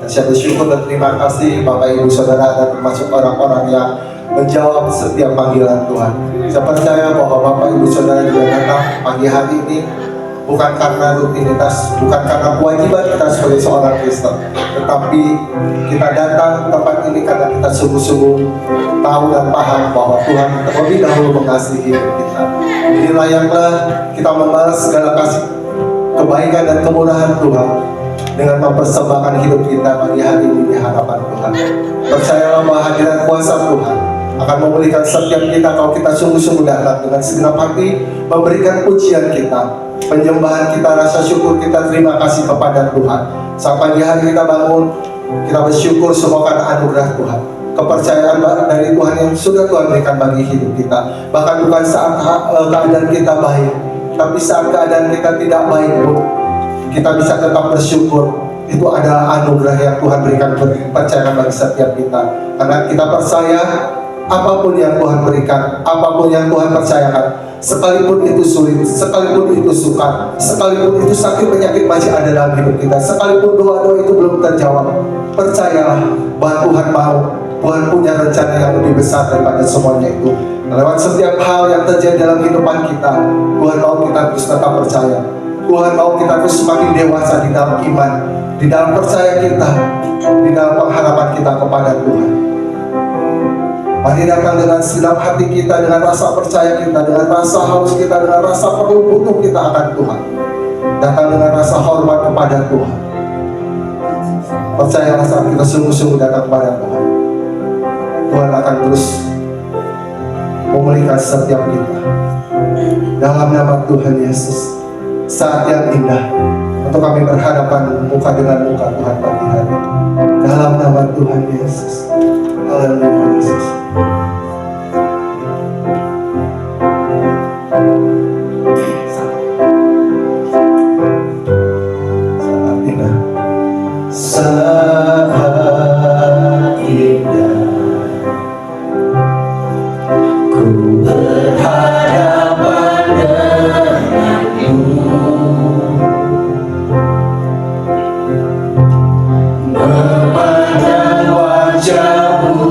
Saya bersyukur dan terima kasih Bapak Ibu Saudara dan termasuk orang-orang yang menjawab setiap panggilan Tuhan. Saya percaya bahwa Bapak Ibu Saudara juga datang pagi hari ini bukan karena rutinitas, bukan karena kewajiban kita sebagai seorang Kristen, tetapi kita datang tempat ini karena kita sungguh-sungguh tahu dan paham bahwa Tuhan terlebih dahulu mengasihi hidup kita. Jadi layaklah kita membalas segala kasih, kebaikan dan kemurahan Tuhan dengan mempersembahkan hidup kita pagi hari ini di hadapan Tuhan. Percayalah bahwa hadirat kuasa Tuhan akan memberikan setiap kita kalau kita sungguh-sungguh datang dengan segenap hati, memberikan pujian kita, penyembahan kita, rasa syukur kita, terima kasih kepada Tuhan. Saat pagi hari kita bangun, kita bersyukur semua karena anugerah Tuhan, kepercayaan dari Tuhan yang sudah Tuhan berikan bagi hidup kita. Bahkan bukan saat keadaan kita baik, tapi saat keadaan kita tidak baik pun kita bisa tetap bersyukur. Itu ada anugerah yang Tuhan berikan, percayakan bagi setiap kita. Karena kita percaya apapun yang Tuhan berikan, apapun yang Tuhan percayakan, sekalipun itu sulit, sekalipun itu sukar, sekalipun itu sakit penyakit masih ada dalam hidup kita, sekalipun doa-doa itu belum terjawab, percayalah bahwa Tuhan mau, Tuhan punya rencana yang lebih besar daripada semuanya itu. Lewat setiap hal yang terjadi dalam kehidupan kita, Tuhan mau kita terus tetap percaya. Tuhan mau kita terus semakin dewasa di dalam iman, di dalam percaya kita, di dalam pengharapan kita kepada Tuhan. Mari datang dengan segenap hati kita, dengan rasa percaya kita, dengan rasa haus kita, dengan rasa perlu butuh kita akan Tuhan. Datang dengan rasa hormat kepada Tuhan. Percayalah saat kita sungguh-sungguh datang kepada Tuhan, Tuhan akan terus memulihkan setiap kita. Dalam nama Tuhan Yesus, saat yang indah untuk kami berhadapan muka dengan muka Tuhan pagi hari. Dalam nama Tuhan Yesus. Haleluya Yesus. Saat indah, saat indah, ku berhadapan denganmu, memandang wajahmu,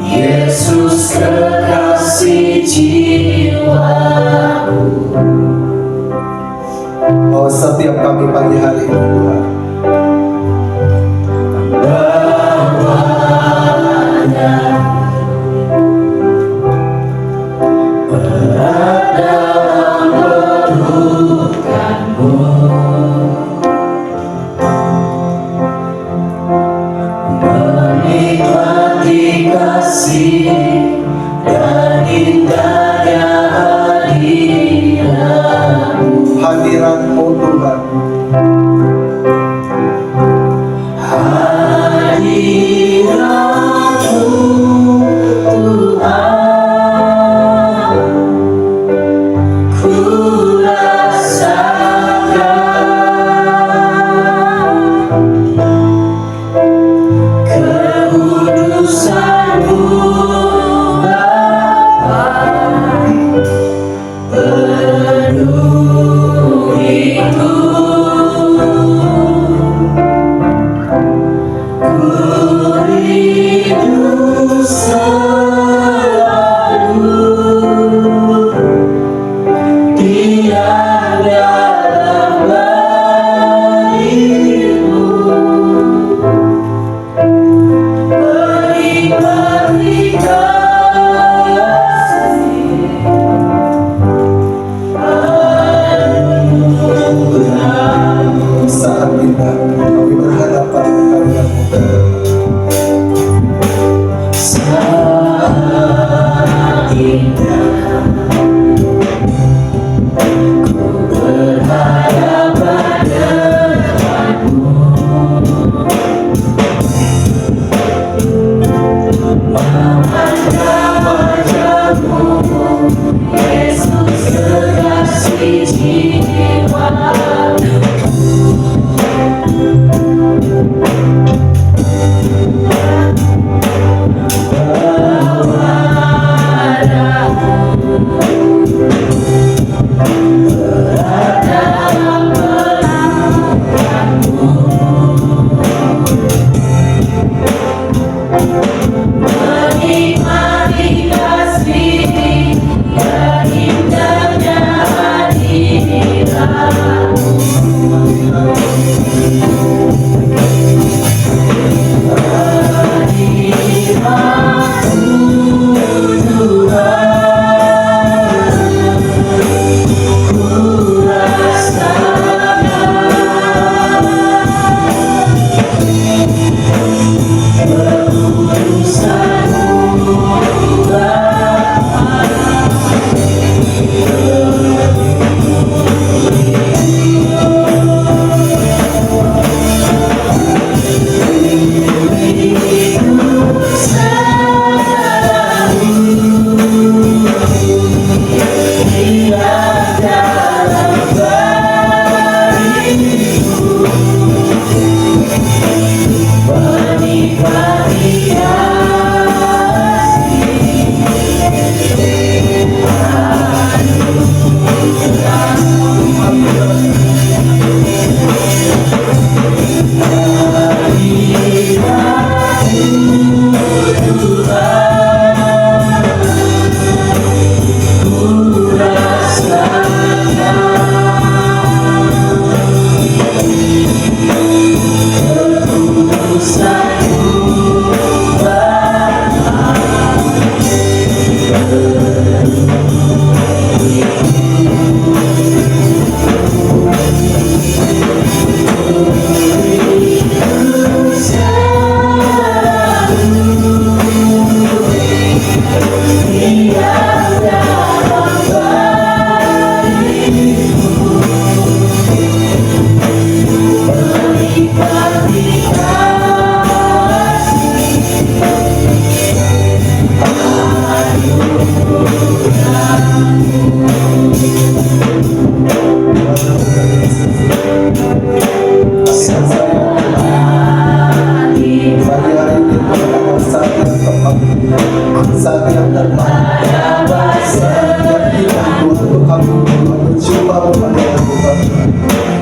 Yesus kekasih jiwaku. Oh, setiap kami pagi hari ini Tuhan, bawanya berat dalam pelukanmu, menikmati kasih dan indahnya hadiratmu Tuhan. Setiap kita Tuhan untuk kami Tuhan berjumpa memandangan Tuhan.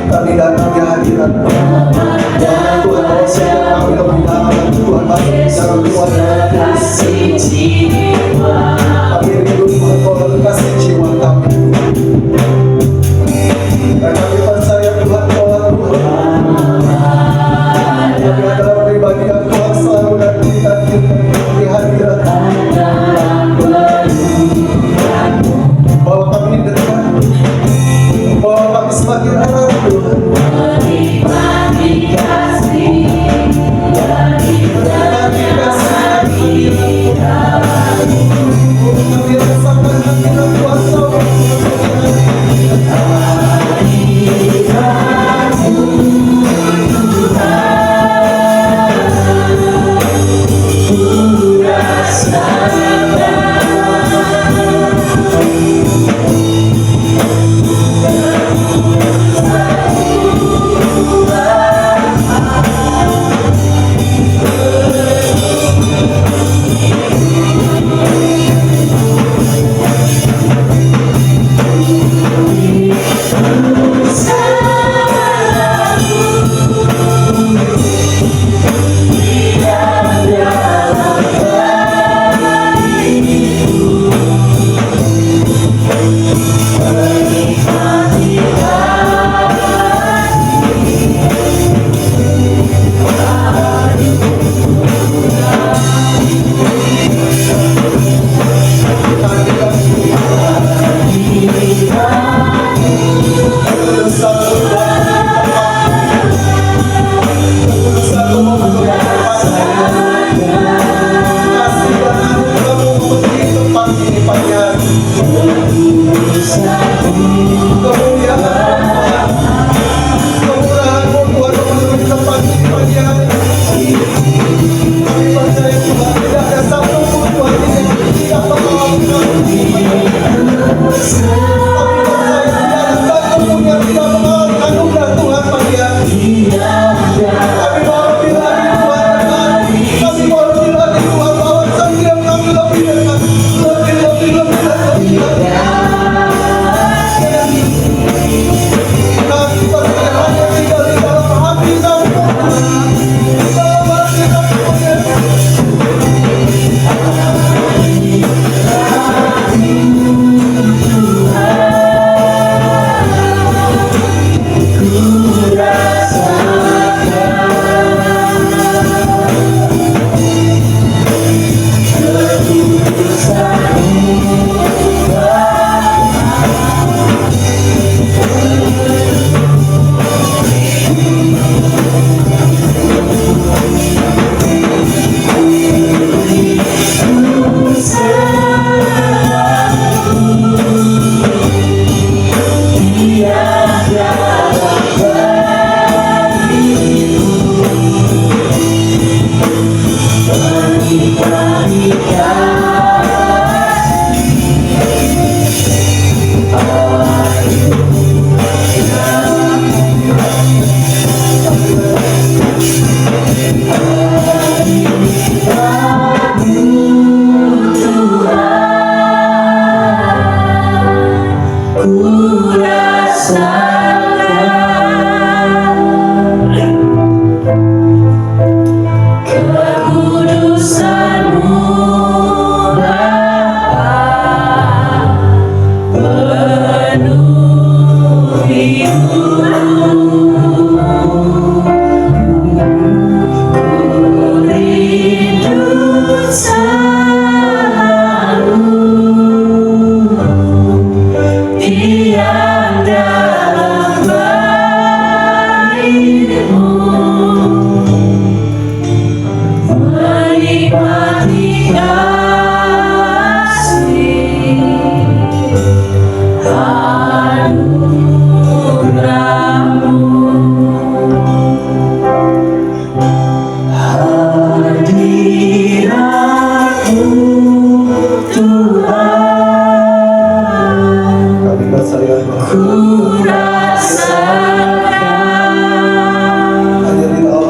Kami datang di hadirat Tuhan. Tuhan bahwa setiap kami lebih dalam Tuhan masuk di dalam Tuhan. Kami rindu Tuhan Tuhan kasih jiwa kami. Dan kami percaya Tuhan bahwa Tuhan kami adalah pribadi yang Tuhan selalu dan kita di hadirat bahwa kami dekat, bahwa kami semakin erat Tuhan. Kami kasih kami rasakan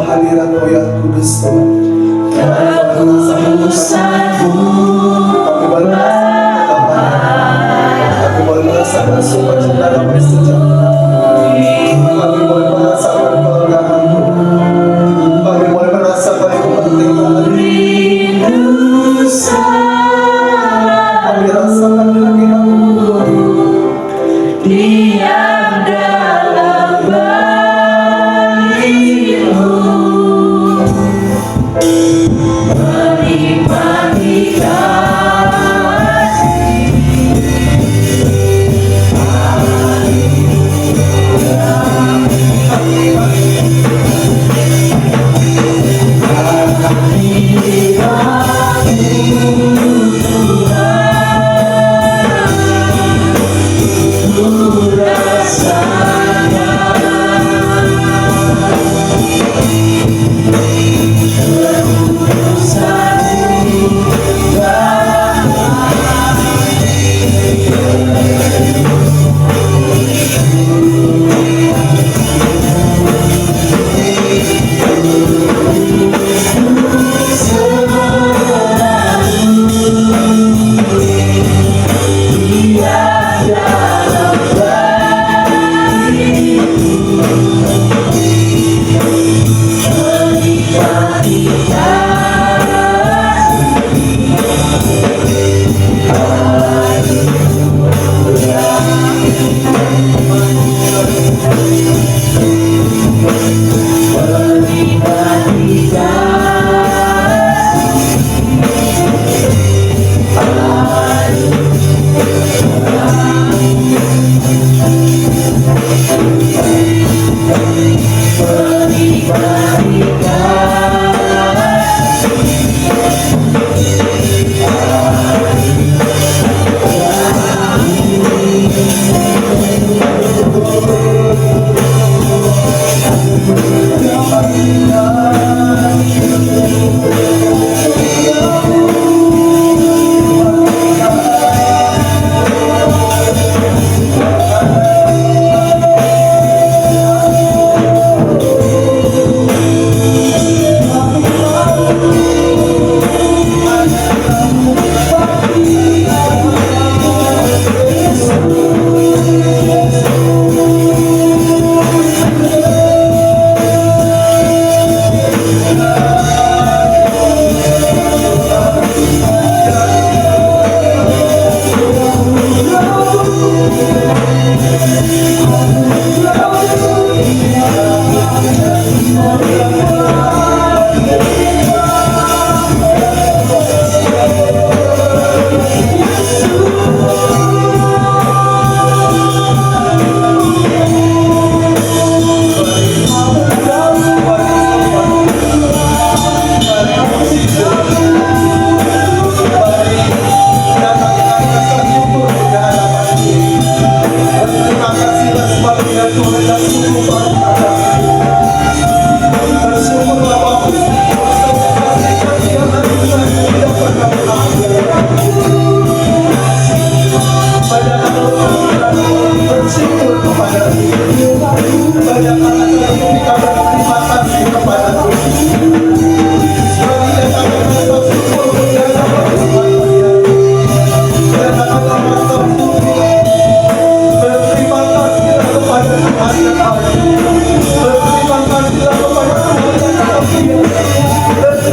hadirat kuasa Kekudusanmu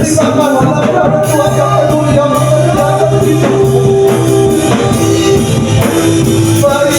Terima kasih Tuhan yang peduli, yang mengerti hidupmu. Mari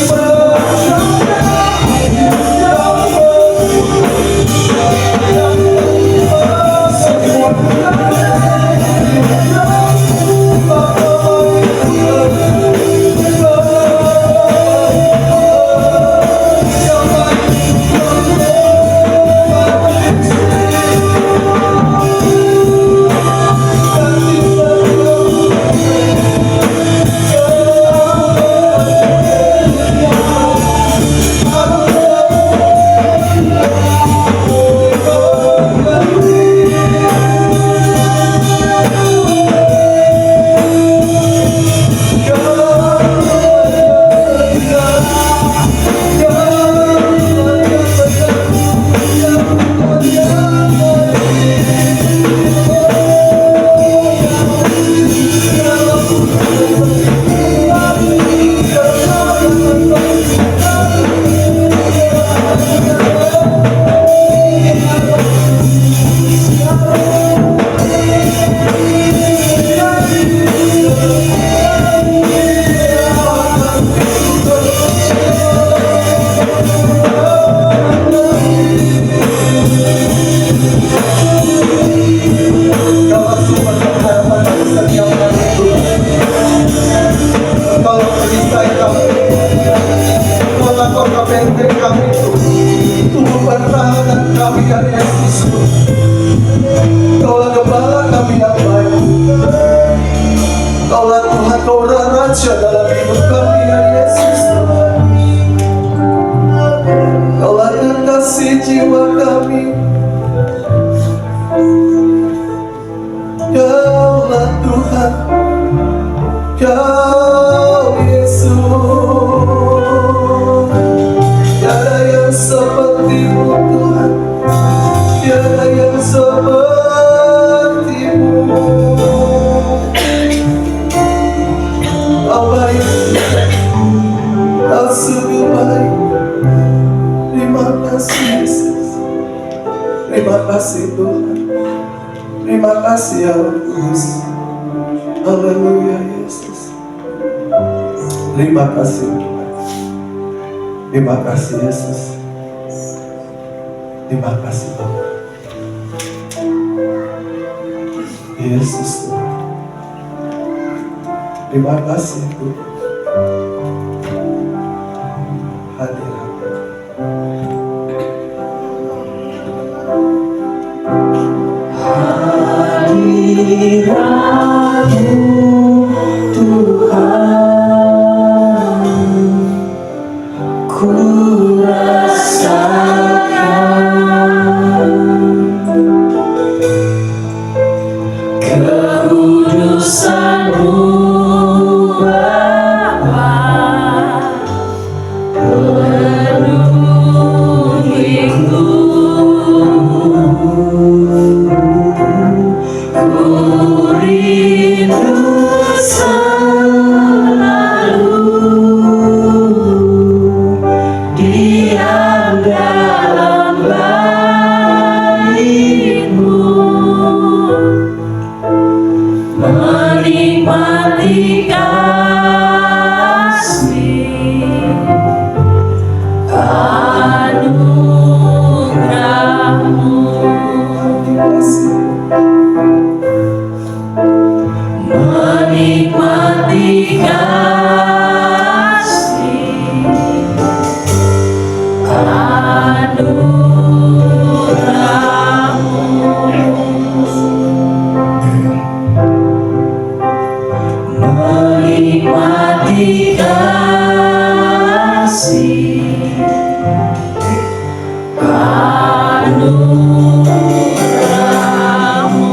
Terima kasih Yesus. Terima kasih Bapa. Yesus. Terima kasih Tuhan. Hadirat. Hadirat-Mu Tuhan, ku rasakan kekudusan-Mu Bapa, penuhiku. Ku rindu selalu diam dalam bait-Mu, menikmati kasih anugerah-Mu, menikmati kasih anugerah-Mu, menikmati kasih anugerah-Mu.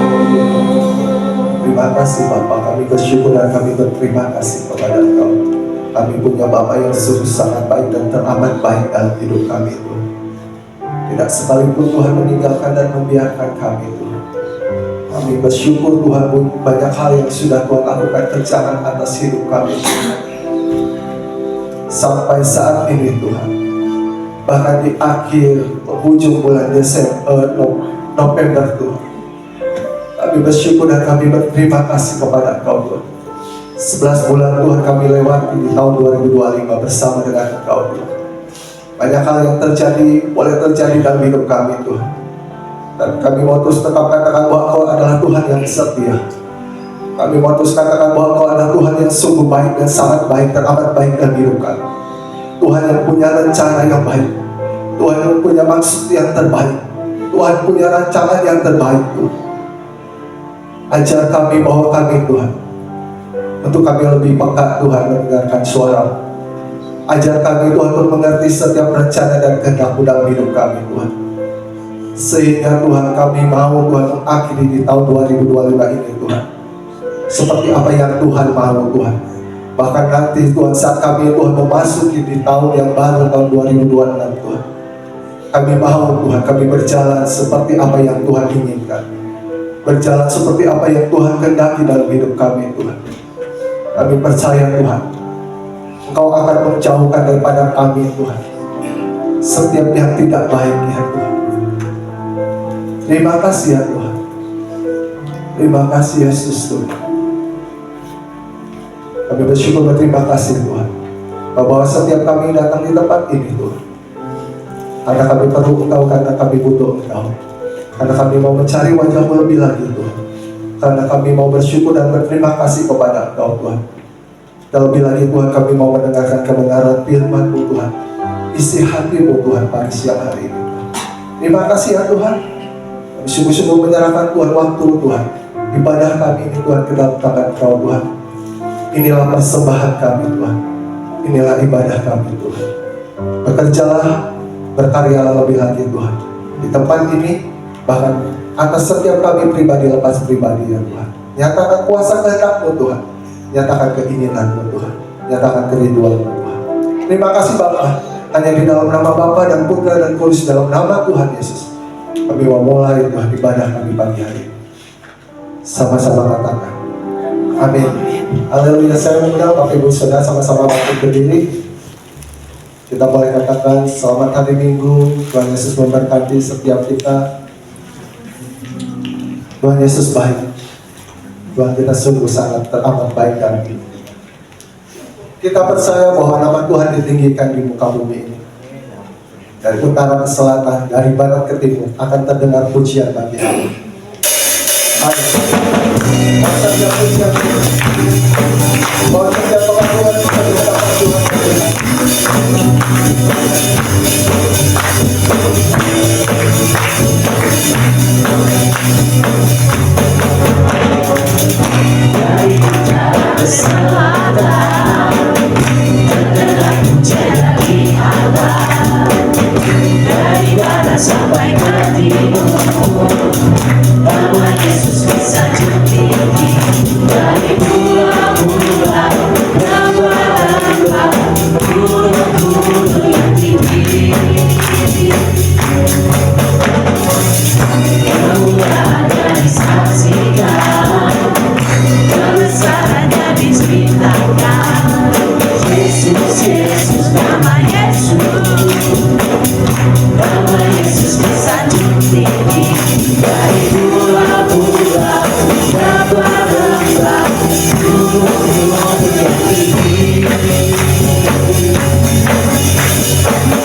Terima kasih Bapa, kami bersyukur dan kami berterima kasih kepada Engkau. Kami punya Bapa yang sungguh sangat baik dan teramat baik dalam hidup kami Tuhan. Tidak sekalipun Tuhan meninggalkan dan membiarkan kami Tuhan. Kami bersyukur Tuhan, banyak hal yang sudah Tuhan lakukan kerjaan atas hidup kami Tuhan. Sampai saat ini Tuhan, bahkan di akhir penghujung bulan November Tuhan, kami Kami bersyukur dan kami berterima kasih kepada Engkau Tuhan. 11 bulan Tuhan kami lewati di tahun 2025 bersama dengan Engkau Tuhan. Banyak hal yang boleh terjadi dalam hidup kami Tuhan. Dan kami mau terus tetap katakan bahwa Engkau adalah Tuhan yang setia. Kami mau terus katakan bahwa Engkau adalah Tuhan yang sungguh baik dan sangat baik dan amat baik dalam hidup kami. Tuhan yang punya rencana yang baik. Tuhan yang punya maksud yang terbaik. Tuhan punya rancangan yang terbaik Tuhan. Ajar kami bahwa kami Tuhan, untuk kami lebih peka Tuhan mendengarkan suara. Ajar kami Tuhan untuk mengerti setiap rencana dan kehendak-Mu dalam hidup kami Tuhan. Sehingga Tuhan kami mau Tuhan mengakhiri di tahun 2025 ini Tuhan seperti apa yang Tuhan mau Tuhan. Bahkan nanti Tuhan saat kami Tuhan memasuki di tahun yang baru tahun 2026 Tuhan, kami mau Tuhan kami berjalan seperti apa yang Tuhan inginkan, berjalan seperti apa yang Tuhan kehendaki dalam hidup kami Tuhan. Kami percaya Tuhan, Engkau akan menjauhkan daripada kami Tuhan setiap yang tidak baik ya Tuhan. Terima kasih ya Tuhan. Terima kasih Yesus Tuhan. Kami bersyukur berterima kasih Tuhan bahwa setiap kami datang di tempat ini Tuhan, karena kami perlu Engkau, karena kami butuh Engkau, karena kami mau mencari wajah-Mu lebih lagi Tuhan, karena kami mau bersyukur dan berterima kasih kepada Engkau Tuhan. Dan lebih lagi Tuhan, kami mau mendengarkan kebenaran firman-Mu Tuhan, isi hati-Mu Tuhan pada siang hari ini. Terima kasih ya Tuhan. Kami sungguh-sungguh menyerahkan Tuhan waktu Tuhan, ibadah kami ini Tuhan ke dalam tangan Engkau Tuhan. Inilah persembahan kami Tuhan, inilah ibadah kami Tuhan. Bekerjalah, berkaryalah lebih lagi Tuhan di tempat ini, bahkan atas setiap kami pribadi lepas pribadi ya Tuhan. Nyatakan kuasa kehendak-Mu Tuhan, nyatakan keinginan-Mu Tuhan, nyatakan kerinduan-Mu Tuhan. Terima kasih Bapa, hanya di dalam nama Bapa dan Putra dan Kudus, dalam nama Tuhan Yesus kami mau mulai Tuhan ibadah kami pagi hari ini. Sama-sama katakan amin. Haleluya. Saya mengundang Bapak Ibu Saudara sama-sama bangkit berdiri. Kita boleh katakan selamat hari Minggu. Tuhan Yesus memberkati setiap kita. Tuhan Yesus baik. Tuhan kita sungguh sangat teramat baik dan baik. Kita percaya bahwa nama Tuhan ditinggikan di muka bumi ini. Dari utara ke selatan, dari barat ke timur akan terdengar pujian bagi Allah. Amin. Masa dia pujian bahwa setiap pengakuan kita diucapkan Tuhan. Dari utara ke selatan, terdengar pujian bagi Allah. Dari barat sampai ke timur, nama Yesus mensanjung tinggi. Dari pulau-pulau, rempah-rempah, gunung-gunung yang tinggi. Kemuliaannya disaksikan, kebesarannya diceritakan. Yesus, Yesus, nama Yesus, nama Yesus mensanjung tinggi. Dari pulau-pulau, rempah-rempah, gunung-gunung yang tinggi.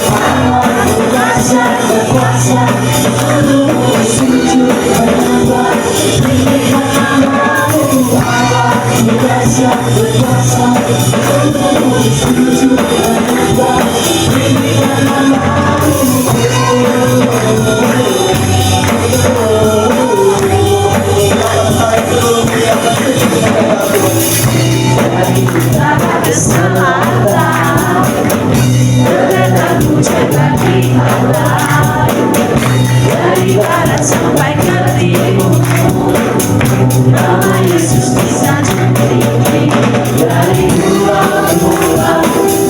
Allah berkuasa, berkuasa, seluruh sujud menyembah, tinggikan nama-Mu. Allah berkuasa, berkuasa, seluruh sujud menyembah, tinggikan nama-Mu. Dari utara ke selatan, terdengar pujian bagi Allah. Dari barat sampai ke timur, nama Yesus disanjung tinggi. Dari pulau-pulau,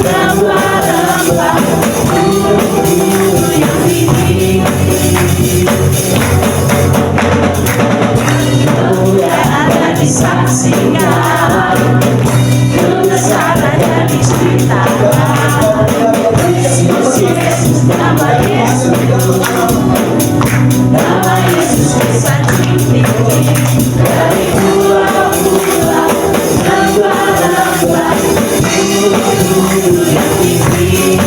rempah-rempah, gunung-gunung yang tinggi. Kemuliaannya disaksikan, kebesarannya diceritakan. Yesus, Yesus, nama Yesus, nama Yesus mensanjung tinggi dari pulau-pulau, lembah-lembah, gunung-gunung yang tinggi.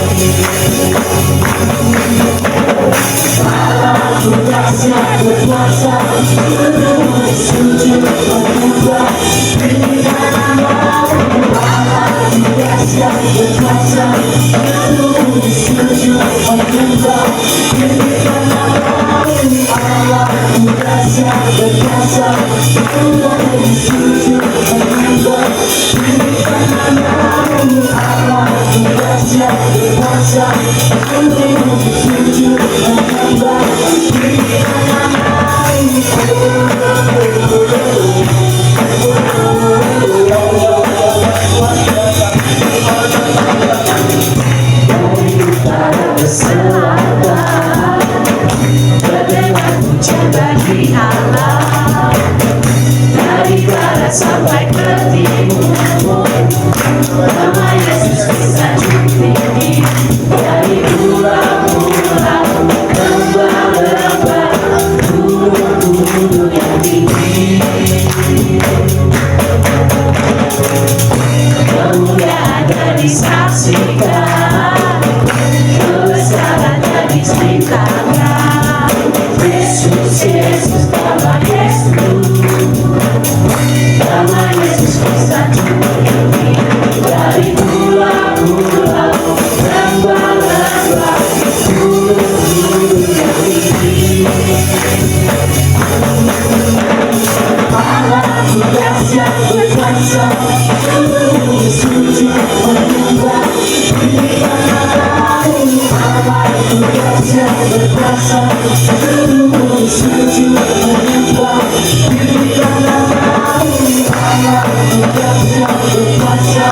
Allah ku dahsyat berkuasa, gunung sujud menyembah, tinggikan nama-Mu. Allah ku dahsyat berkuasa, gunung sujud menyembah, tinggikan nama-Mu. Allah ku dahsyat berkuasa, gunung sujud menyembah, tinggikan nama-Mu. Allah ku dahsyat berkuasa, gunung sujud menyembah, tinggikan dari utara ke selatan, berdengar pujian bagi Allah. Dari barat sampai ke timur, nama Yesus disanjung tinggi. Dari pulau-pulau, lembah-lembah, gunung-gunung yang tinggi. Kemuliaannya disaksikan, kebesarannya diceritakan. Yesus, Yesus, nama Yesus, nama Yesus disanjung tinggi. Dari pulau-pulau, lembah-lembah, gunung-gunung yang tinggi. Allah ku dahsyat berkuasa, gunung sujud menyembah, tinggikan nama-Mu. Allah ku dahsyat berkuasa, gunung sujud menyembah, tinggikan nama-Mu. Allah ku dahsyat berkuasa,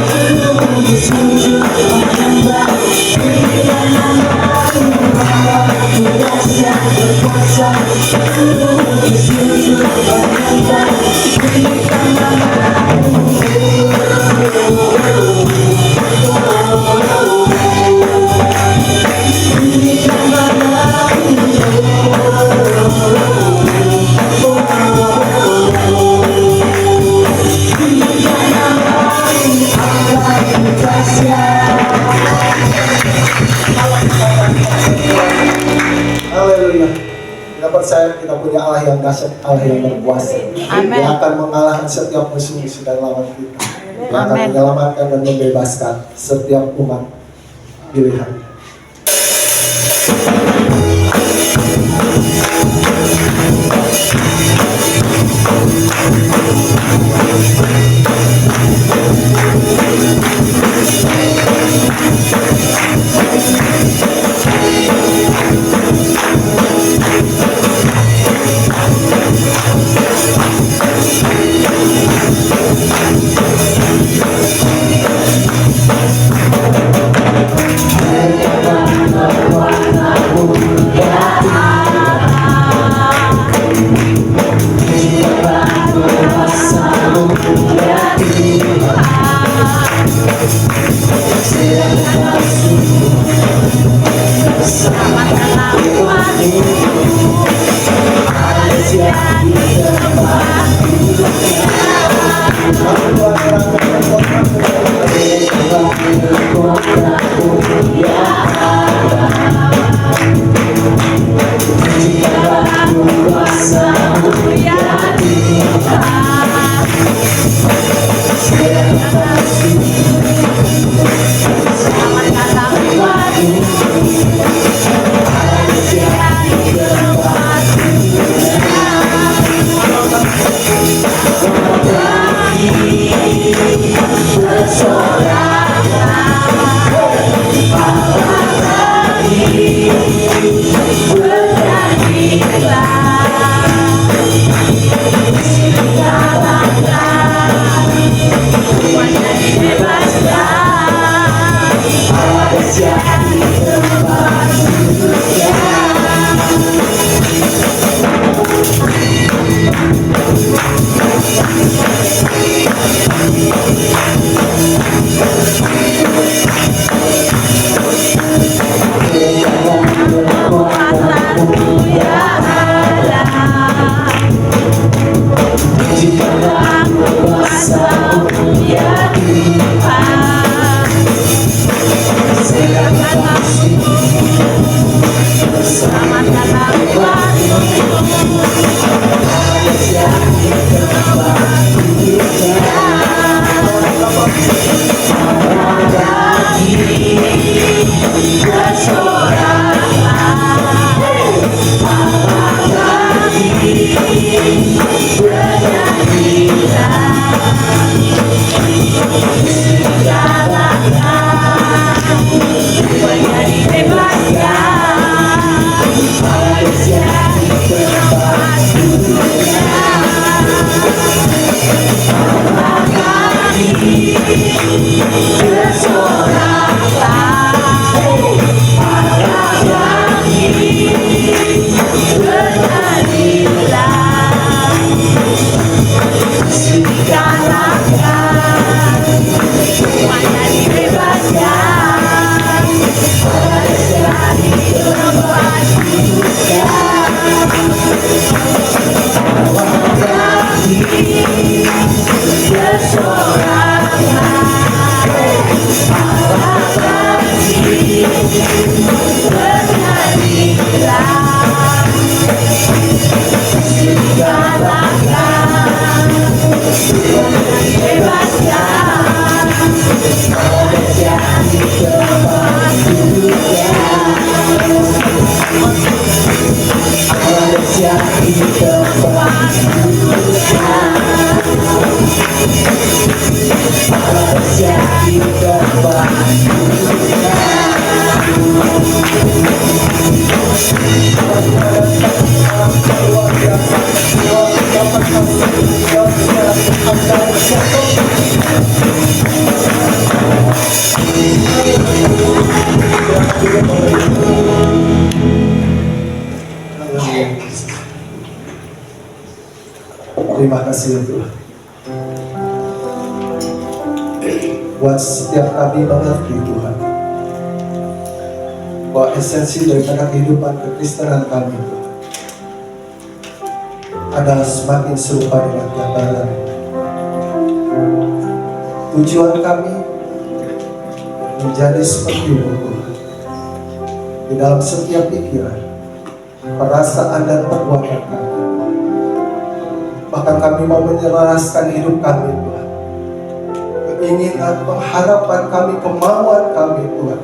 gunung sujud menyembah, tinggikan nama-Mu. Allah ku dahsyat berkuasa, gunung sujud menyembah, tinggikan nama-Mu. Tinggikan Haleluya. Kita percaya kita punya Allah yang dahsyat, Allah yang berkuasa. Amin. Dia akan mengalahkan setiap musuh-musuh dan lawan kita. Dia akan Amin. menyelamatkan dan membebaskan setiap umat pilihan. Terima kasih ya Tuhan. Buat setiap kami mengerti Tuhan, bahwa esensi daripada kehidupan kekristenan kami Tuhan adalah semakin serupa dengan gambaran. Tujuan kami menjadi seperti-Mu Tuhan di dalam setiap pikiran, perasaan dan perbuatan kami. Bahkan kami mau menyelaraskan hidup kami Tuhan, keinginan, pengharapan kami, kemauan kami Tuhan,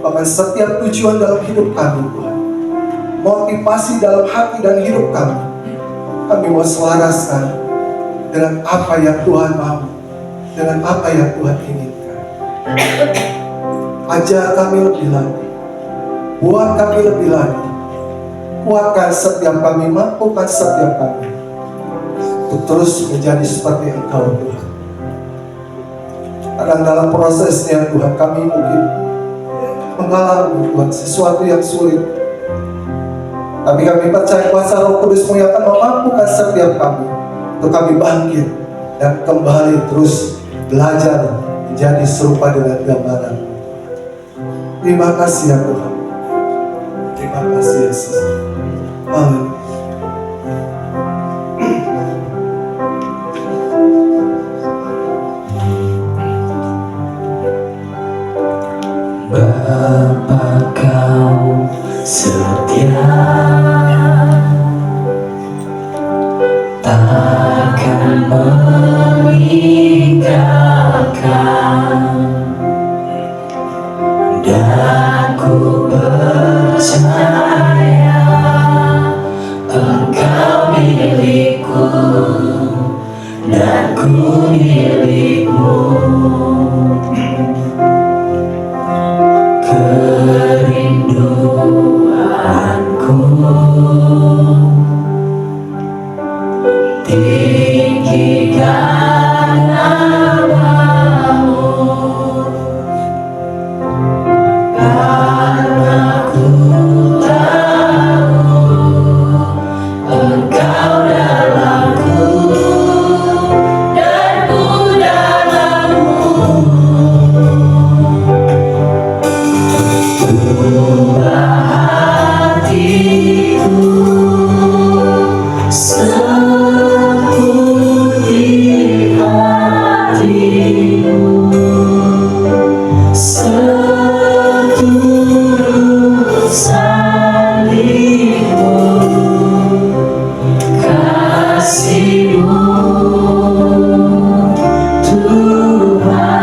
bahkan setiap tujuan dalam hidup kami Tuhan, motivasi dalam hati dan hidup kami mau selaraskan dengan apa yang Tuhan mau, dengan apa yang Tuhan inginkan. Ajar kami lebih lagi, buat kami lebih lagi, kuatkan setiap kami, mampukan setiap kami untuk terus menjadi seperti Engkau Tuhan. Kadang dalam prosesnya Tuhan kami mungkin mengalami Tuhan sesuatu yang sulit, tapi kami percaya kuasa Roh Kudus-Mu yang akan memampukan setiap kami untuk kami bangkit dan kembali terus belajar menjadi serupa dengan gambaran. Terima kasih ya Tuhan. Terima kasih Yesus. Amin. Bapa Kau setia, takkan meninggalkan, dan ku percaya Engkau milikku dan ku milikmu. Kerinduanku tinggikan namamu, karena ku tahu Engkau dalamku dan ku dalammu. Ubah hatiku seperti hatimu, seturut salibmu, kasih-Mu Tuhan.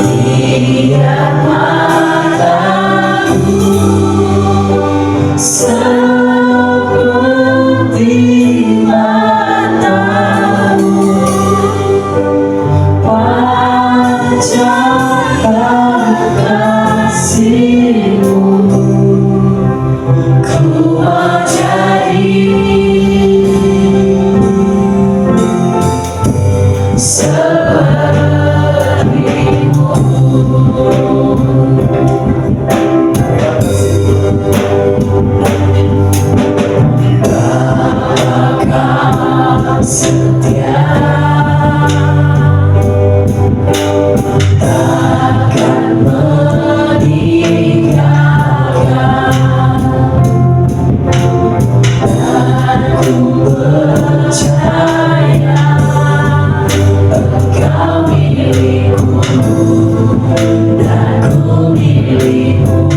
Biar mataku setia, takkan meninggalkan, dan ku percaya Engkau milikku dan ku milikmu.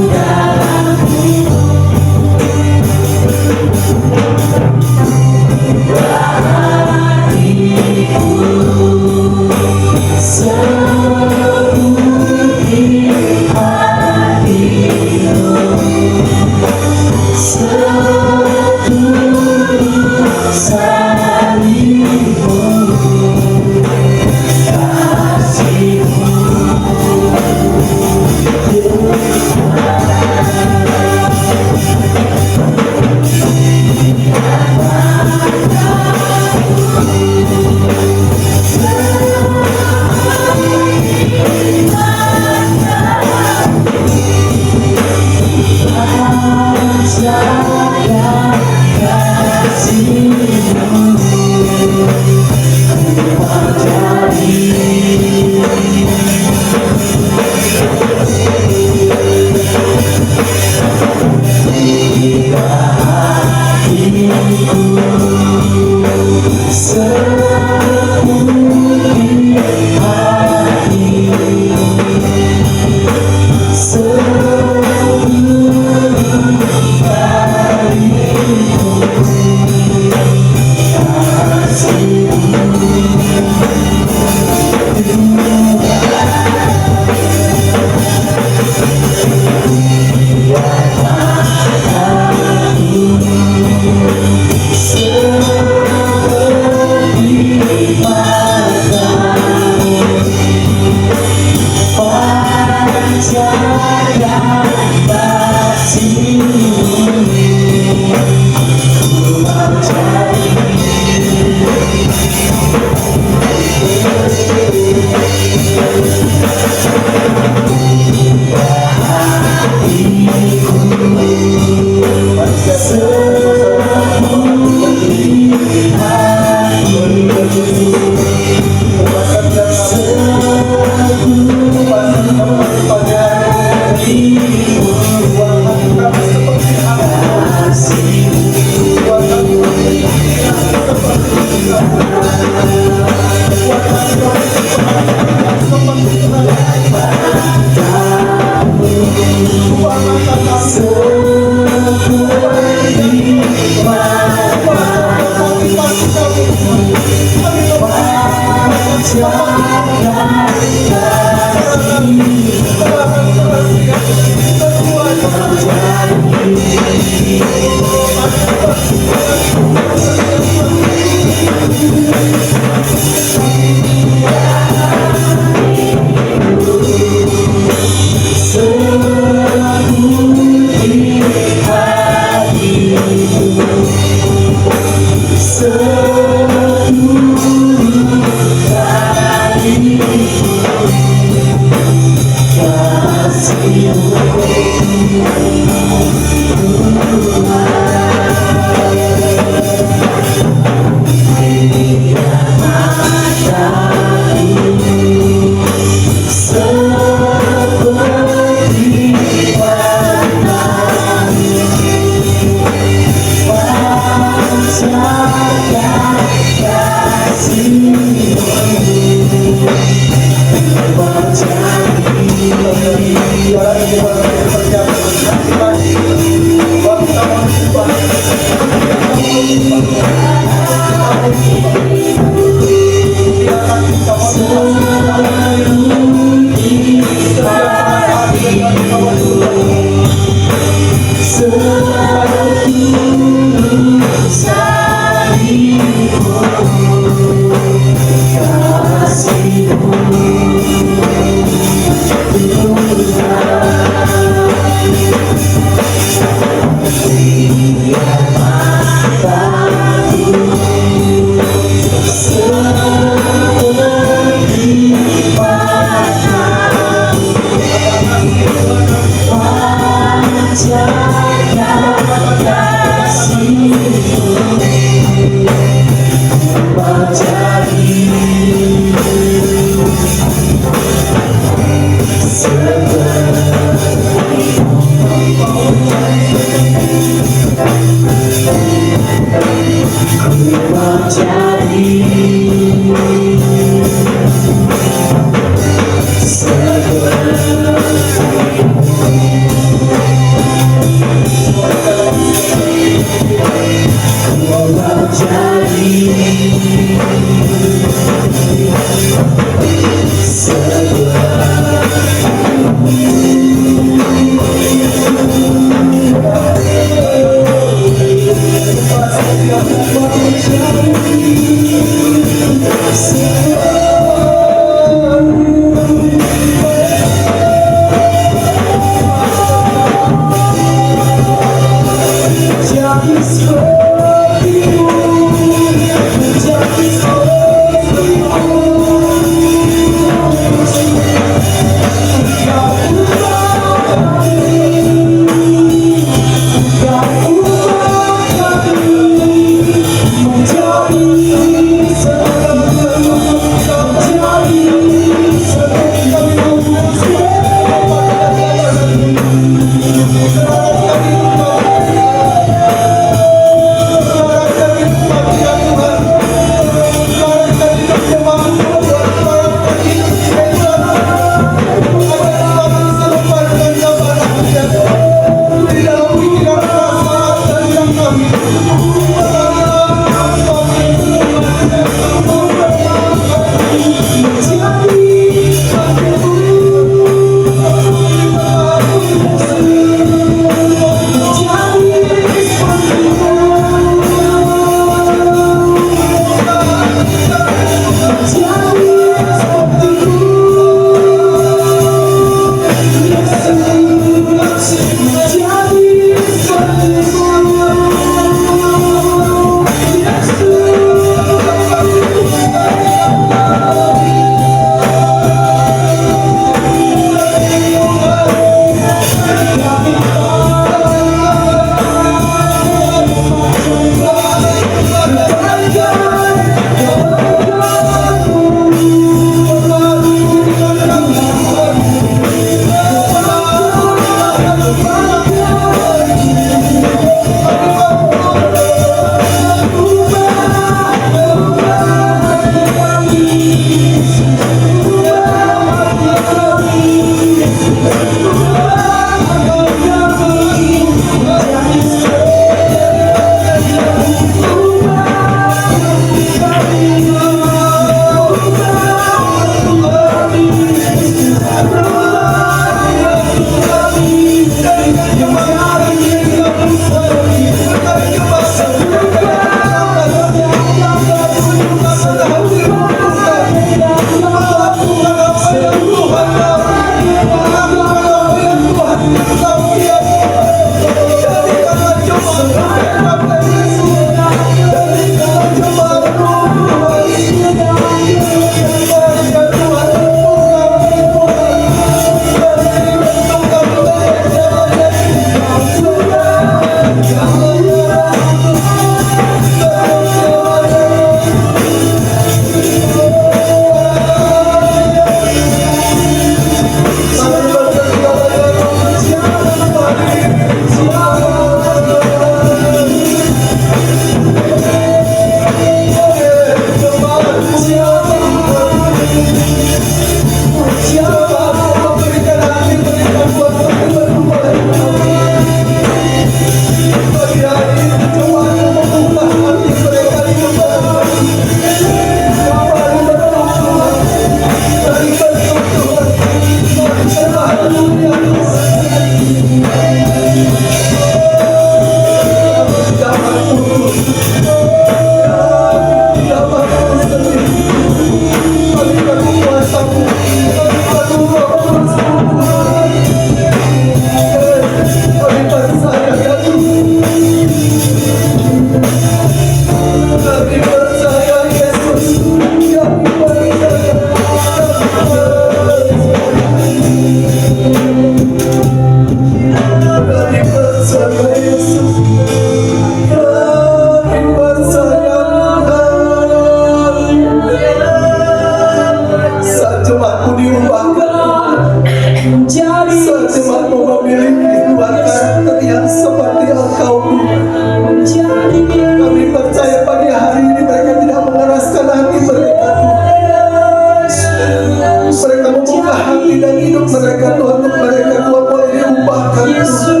hati dan hidup mereka Tuhan, untuk mereka Tuhan boleh diubahkan Tuhan.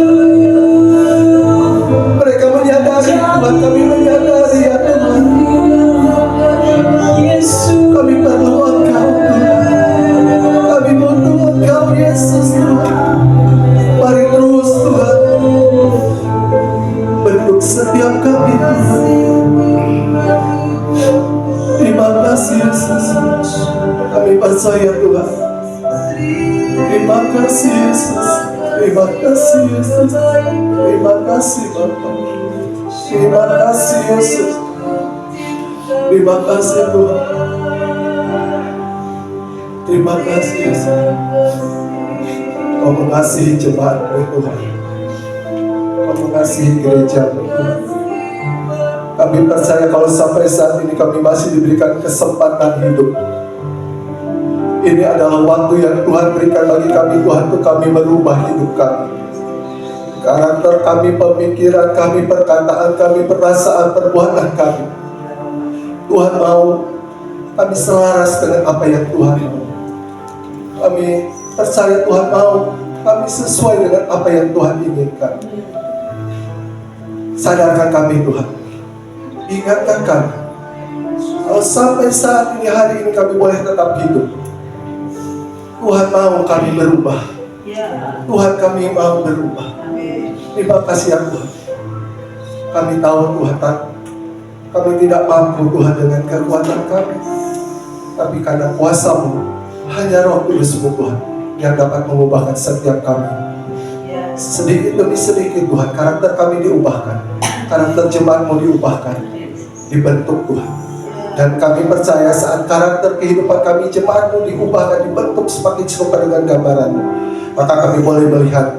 Mereka menyadari Tuhan, kami menyadari ya Tuhan, kami perlu Engkau Tuhan, kami butuh Engkau Yesus Tuhan. Mari terus Tuhan bentuk setiap kami Tuhan. Terima kasih Yesus, kami percaya Tuhan. Terima kasih Yesus, terima kasih Yesus, terima kasih Bapa, terima kasih Yesus, terima kasih Tuhan, terima kasih Yesus. Kau mengasihi jemaat-Mu Tuhan, Kau mengasihi gereja-Mu Tuhan. Kami percaya kalau sampai saat ini kami masih diberikan kesempatan hidup, ini adalah waktu yang Tuhan berikan bagi kami Tuhan, untuk kami merubah hidup kami, karakter kami, pemikiran kami, perkataan kami, perasaan, perbuatan kami. Tuhan mau kami selaras dengan apa yang Tuhan mau. Kami percaya Tuhan mau kami sesuai dengan apa yang Tuhan inginkan. Sadarkan kami Tuhan, ingatkan kami, kalau sampai saat ini, hari ini kami boleh tetap hidup, Tuhan mau kami berubah. Tuhan kami mau berubah. Terima kasih ya Tuhan. Kami tahu Tuhan, kami tidak mampu Tuhan dengan kekuatan kami, tapi karena kuasa-Mu, hanya Roh Kudus-Mu Tuhan yang dapat mengubahkan setiap kami. Sedikit demi sedikit Tuhan, karakter kami diubahkan, karakter jemaat-Mu diubahkan, dibentuk Tuhan. Dan kami percaya saat karakter kehidupan kami, jemaat-Mu diubahkan, dibentuk semakin serupa dengan gambaran-Mu, maka kami boleh melihat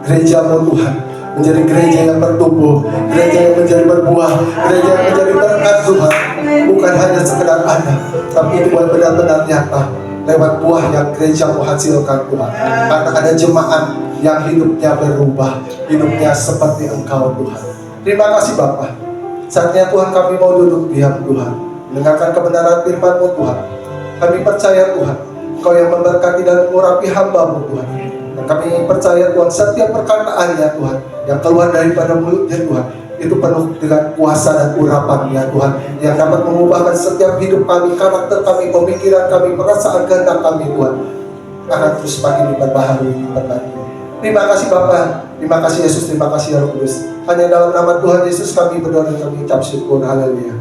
gereja-Mu Tuhan menjadi gereja yang bertumbuh, gereja yang menjadi berbuah, gereja yang menjadi berkat Tuhan. Bukan hanya sekedar ada, tapi itu benar-benar nyata lewat buah yang gereja-Mu hasilkan Tuhan. Karena ada jemaat yang hidupnya berubah, hidupnya seperti Engkau Tuhan. Terima kasih Bapa. Saatnya Tuhan kami mau duduk diam Tuhan, mendengarkan kebenaran firman-Mu Tuhan. Kami percaya Tuhan, Engkau yang memberkati dan mengurapi hamba-Mu Tuhan. Dan kami percaya Tuhan, setiap perkataannya Tuhan yang keluar daripada mulutnya Tuhan, itu penuh dengan kuasa dan urapan-Nya Tuhan, yang dapat mengubahkan setiap hidup kami, karakter kami, pemikiran kami, perasaan kehendak kami Tuhan, akan terus semakin diperbaharui, diperbaiki. Terima kasih Bapa, terima kasih Yesus, terima kasih Roh Kudus. Hanya dalam nama Tuhan Yesus kami berdoa dan kami ucap syukur. Haleluya.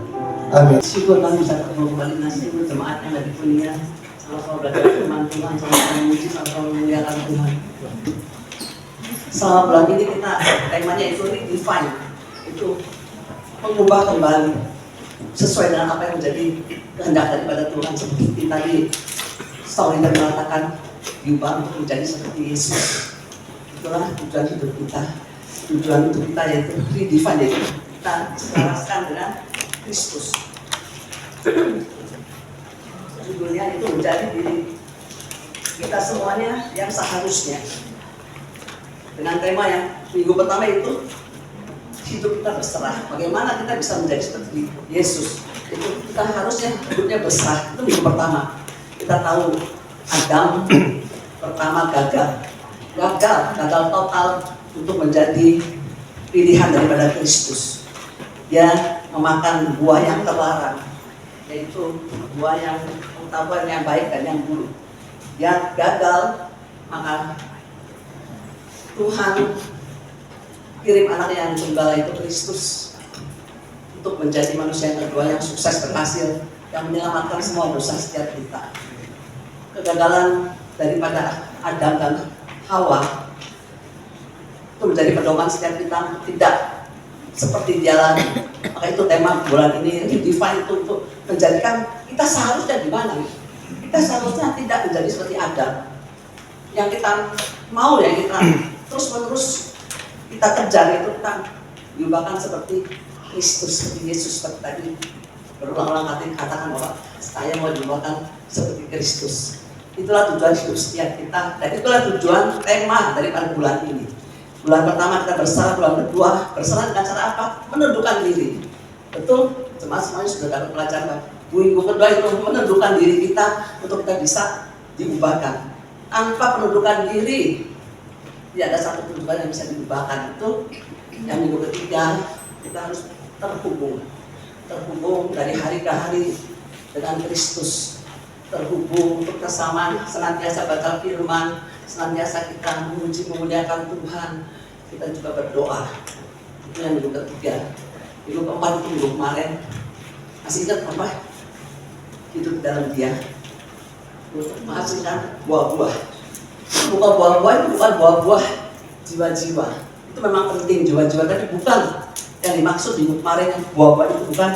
Amin. Syukur kami bisa ketemu kembali nasib jemaat yang lagi kuliah. Sama-sama belajar firman Tuhan, sama-sama memuji, sama-sama memuliakan Tuhan. Selama bulan ini kita temanya itu redefine, itu mengubah kembali sesuai dengan apa yang menjadi kehendak daripada Tuhan. Seperti tadi story yang mengatakan diubah untuk menjadi seperti Yesus. Itulah tujuan hidup kita. Tujuan hidup kita yaitu redefine, yaitu kita selaraskan dengan Kristus. Judulnya itu menjadi diri kita semuanya yang seharusnya. Dengan tema yang minggu pertama itu hidup kita berserah. Bagaimana kita bisa menjadi seperti Yesus? Itu kita harusnya hidupnya berserah. Itu minggu pertama. Kita tahu Adam pertama gagal total untuk menjadi pilihan daripada Kristus. Dia memakan buah yang terlarang, yaitu buah yang pengetahuan yang baik dan yang buruk. Dia gagal, maka Tuhan kirim anaknya yang tunggal, itu Kristus, untuk menjadi manusia yang kedua yang sukses berhasil, yang menyelamatkan semua dosa setiap kita. Kegagalan daripada Adam dan Hawa itu menjadi pedoman setiap kita tidak seperti jalan. Maka itu tema bulan ini, redefine, itu untuk menjadikan kita seharusnya di mana? Kita seharusnya tidak menjadi seperti Adam, yang kita mau, yang kita terus-menerus kita kejar, itu kita diubahkan seperti Kristus, seperti Yesus. Seperti tadi berulang-ulang katakan bahwa saya mau diubahkan seperti Kristus. Itulah tujuan hidup setiap kita, dan itulah tujuan tema daripada bulan ini. Bulan pertama kita berserah, bulan kedua berserah dengan cara apa? Menundukkan diri. Betul, jemaat semuanya sudah dapat pelajaran. Minggu kedua itu menundukkan diri kita untuk kita bisa diubahkan. tanpa penundukan diri tidak ada satu penundukan yang bisa dilupakan. Itu yang minggu ketiga kita harus terhubung dari hari ke hari dengan Kristus, terhubung untuk kesamaan, senantiasa baca firman, senantiasa kita memuji memuliakan Tuhan, kita juga berdoa. Itu yang minggu ketiga. Minggu keempat itu minggu kemarin, masih ingat apa? Hidup dalam Dia, untuk menghasilkan buah-buah. Bukan buah-buah, itu bukan buah-buah jiwa-jiwa. Itu memang penting jiwa-jiwa, tapi bukan yang dimaksud di kemarin. Yang buah-buah itu bukan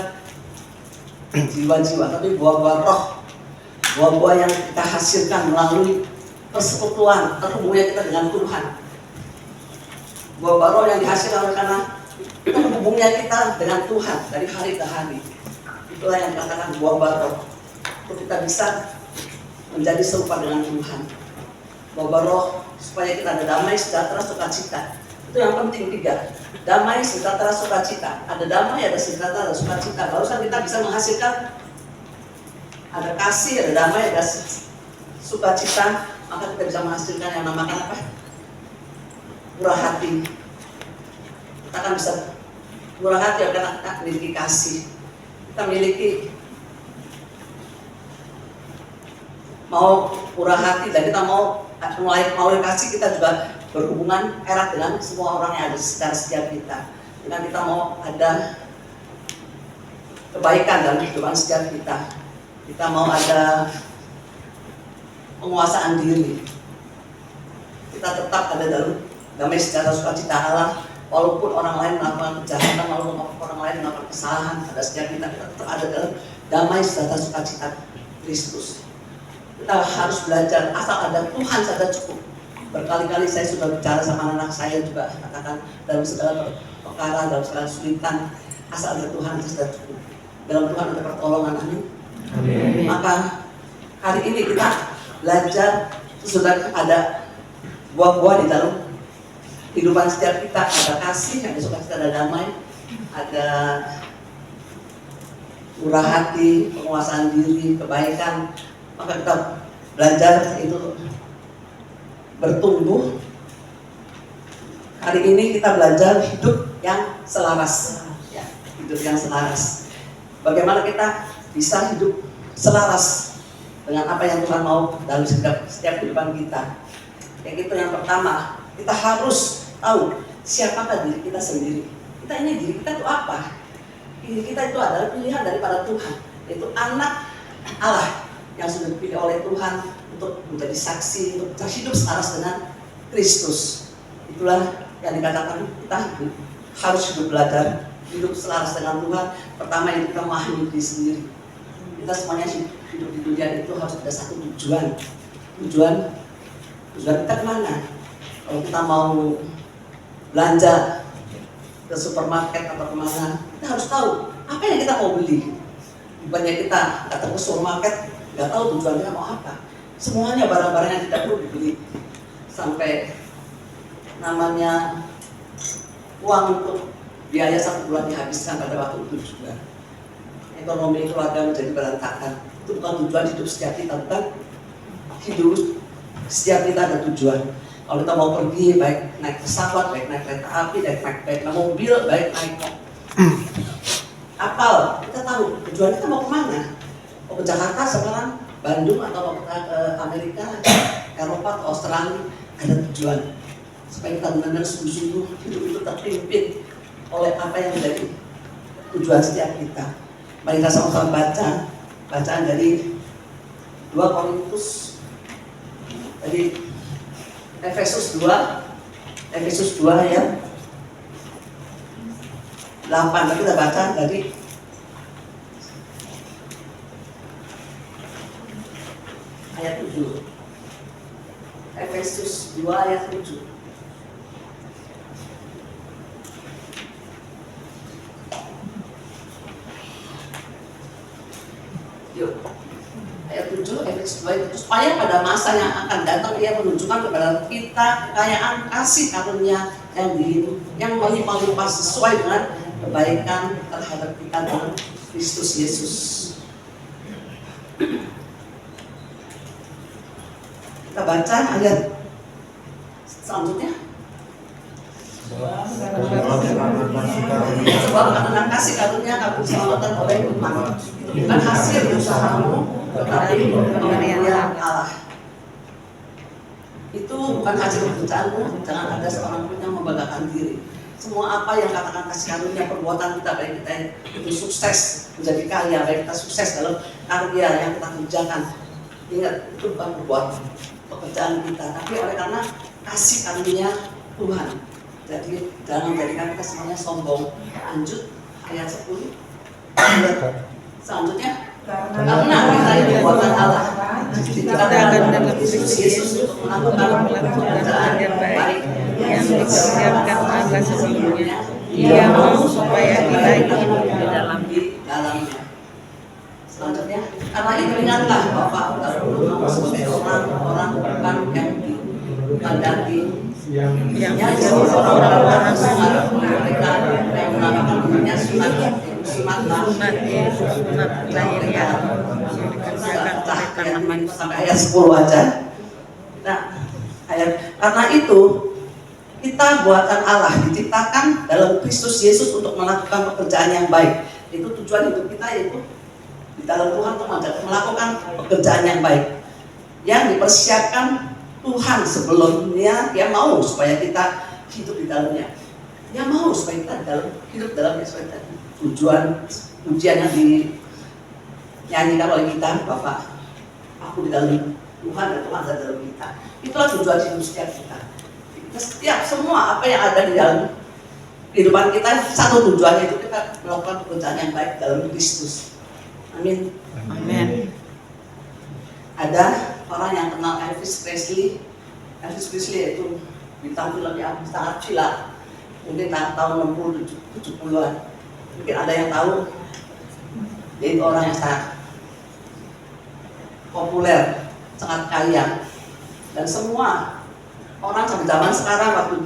jiwa-jiwa, tapi buah-buah roh. Buah-buah yang kita hasilkan melalui persekutuan, terhubungnya kita dengan Tuhan. Buah-buah roh yang dihasilkan karena terhubungnya kita dengan Tuhan dari hari ke hari. Itulah yang dikatakan buah-buah roh. Untuk kita bisa menjadi serupa dengan Tuhan. Buah-buah roh supaya kita ada damai, sejahtera, sukacita. Itu yang penting tiga. Damai, sejahtera, sukacita. Ada damai, ada sejahtera, ada sukacita. Barusan kita bisa menghasilkan ada kasih, ada damai, ada sukacita. Maka kita bisa menghasilkan yang namakan apa? Murah hati. Kita akan bisa murah hati karena kita memiliki kasih. Kita memiliki mau murah hati dan kita mau kasih, kita juga berhubungan erat dengan semua orang yang ada sekitar setiap kita. Dengan kita mau ada kebaikan dalam kehidupan setiap kita. Kita mau ada penguasaan diri. Kita tetap ada dalam damai, sejahtera, sukacita Allah. Walaupun orang lain melakukan kejahatan, walaupun orang lain melakukan kesalahan pada setiap kita tetap ada dalam damai, sejahtera, sukacita Kristus. Kita harus belajar, asal ada Tuhan saja cukup. Berkali-kali saya sudah bicara sama anak saya juga, katakan dalam segala perkara, dalam segala kesulitan, asal ada Tuhan saja cukup. Dalam Tuhan ada pertolongan, amin. Amin. Maka hari ini kita belajar, sudah ada buah-buah di dalam kehidupan setiap kita. Ada kasih, ada sukacita, ada damai, ada murah hati, penguasaan diri, kebaikan. Maka kita belajar itu bertumbuh. Hari ini kita belajar hidup yang selaras, ya, hidup yang selaras. Bagaimana kita bisa hidup selaras dengan apa yang Tuhan mau dalam setiap kehidupan kita. Yang itu yang pertama, kita harus tahu siapakah diri kita sendiri. Kita ini diri kita itu apa? Diri kita itu adalah pilihan daripada Tuhan, yaitu anak Allah yang sudah dipilih oleh Tuhan untuk menjadi saksi, untuk hidup selaras dengan Kristus. Itulah yang dikatakan kita harus hidup belajar, hidup selaras dengan Tuhan. Pertama yang kita memahami diri sendiri. Kita semuanya hidup di dunia itu harus ada satu tujuan. Tujuan kita kemana? Kalau kita mau belanja ke supermarket atau kemana, kita harus tahu apa yang kita mau beli. Bukannya kita datang ke supermarket nggak tahu tujuannya mau apa. Semuanya barang-barang yang tidak perlu dibeli, sampai namanya uang untuk biaya 1 bulan dihabiskan pada waktu itu juga. Ekonomi keluarga menjadi berantakan. Itu bukan tujuan hidup setiap kita, bukan hidup setiap kita ada tujuan. Kalau kita mau pergi, baik naik pesawat, baik naik kereta api, baik naik mobil, baik naik kapal, kita tahu tujuan kita mau kemana. Mau ke Jakarta sekarang, Bandung, atau mau ke Amerika, Eropa, atau Australia, ada tujuan. Supaya kita benar-benar sungguh-sungguh hidup itu terpimpin oleh apa yang menjadi tujuan setiap kita. Mari kita sama-sama baca bacaan dari 2 Korintus, dari Efesus 2 ayat 8. Tapi kita baca dari ayat 7. Efesus 2 ayat 7. Yuk. Ayat 7, Efesus 2 ayat 7. Supaya pada masa yang akan datang Ia menunjukkan kepada kita kekayaan kasih karunia yang melimpah-limpah sesuai dengan kebaikan terhadap kita dalam Kristus Yesus. Kita baca ayat selanjutnya. Sebab karena kasih karunia kamu diselamatkan oleh iman. Itu bukan hasil usahamu, tetapi pemberian Allah. Itu bukan hasil pekerjaanmu. Jangan ada seorang pun yang membanggakan diri. Semua apa yang katakan kasih karunia perbuatan kita, baik kita itu sukses menjadi kaya, baik kita sukses dalam karya yang kita kerjakan. Ingat, itu bukan perbuatan pekerjaan kita, tapi oleh karena kasih karunia Tuhan. Jadi jangan menjadikan kita semuanya sombong. Lanjut ayat 10. Selanjutnya, karena kita ini buatan Allah, diciptakan dalam Kristus Yesus untuk melakukan pekerjaan yang baik yang dikerjakan Allah sebelumnya. Ia mau supaya kita hidup di dalamnya. Selanjutnya, karena itu ingatlah Bapak dahulu kamu sebagai orang-orang bukan yang dikandati, yang orang-orang sunat, mereka yang menamakan dirinya sunat lahiriah sampai ayat 10 aja. Nah, karena itu kita buatan Allah, diciptakan dalam Kristus Yesus untuk melakukan pekerjaan yang baik. Itu tujuan hidup kita, yaitu di dalam Tuhan untuk melakukan pekerjaan yang baik yang dipersiapkan Tuhan sebelumnya. Dia mau supaya kita hidup di dalamnya. Dia mau supaya kita hidup dalamnya. Supaya tujuan ujian yang dinyanyikan oleh kita, Bapak, aku di dalam Tuhan dan Tuhan ada dalam kita. Itulah tujuan hidup setiap kita. Setiap semua apa yang ada di dalam kehidupan kita, satu tujuannya itu kita melakukan pekerjaan yang baik dalam Kristus. Amin. Amin. Ada orang yang kenal Elvis Presley. Elvis Presley itu bintang film yang sangat cilat, mungkin tahun 60-70-an. Mungkin ada yang tahu. Dia itu orang yang sangat populer, sangat kaya, dan semua orang sampai zaman sekarang waktu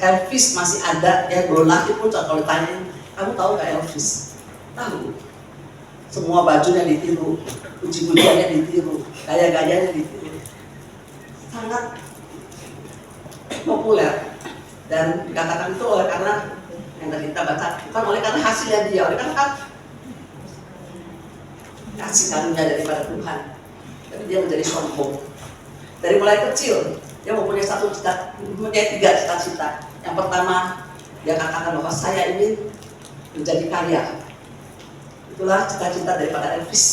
Elvis masih ada, ya belum lahir pun kalau ditanya, kamu tahu nggak Elvis? Tahu. Semua bajunya ditiru, puji-pujiannya ditiru, gaya-gayanya ditiru. Sangat populer. Dan dikatakan itu oleh karena yang tadi kita baca, bukan oleh karena hasilnya dia, oleh karena kasih karunia daripada Tuhan. Tapi dia menjadi sombong. Dari mulai kecil, dia mempunyai tiga cita-cita. Yang pertama, dia katakan bahwa saya ingin menjadi kaya. Itulah cita-cita daripada Elvis.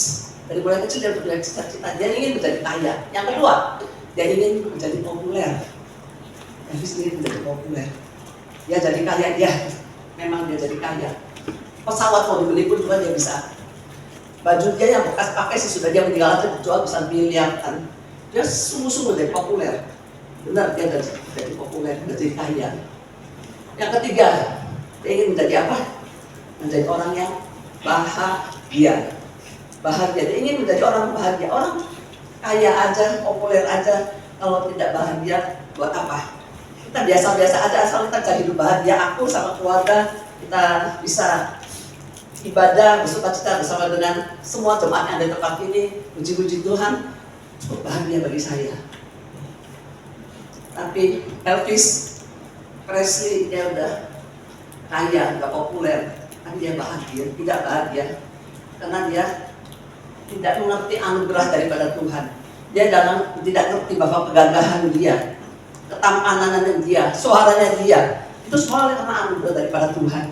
Dari mulai kecil dia punya cita-cita, dia ingin menjadi kaya. Yang kedua, dia ingin menjadi populer. Elvis ingin menjadi populer. Dia jadi kaya, memang dia jadi kaya. Pesawat mau dibeli pun juga dia bisa. Baju dia yang bekas pakai sesudah dia meninggal aja dijual bisa miliaran. Dia sungguh-sungguh jadi populer. Benar, dia jadi populer, jadi kaya. Yang ketiga, dia ingin menjadi apa? Menjadi orang yang bahagia. Dia ingin menjadi orang bahagia. Orang kaya aja, populer aja, kalau tidak bahagia, buat apa? Kita biasa-biasa aja, asal kita jadi hidup bahagia. Aku sama keluarga, kita bisa ibadah, bersuka-cita bersama dengan semua jemaat yang ada di tempat ini, puji-puji Tuhan, cukup bahagia bagi saya. Tapi Elvis Presley, dia udah kaya, udah populer, tapi dia bahagia, tidak bahagia karena dia tidak mengerti anugerah daripada Tuhan. Dia tidak ngerti bahwa kegagahan dia, ketampanannya dia, suaranya dia, itu semua karena anugerah daripada Tuhan.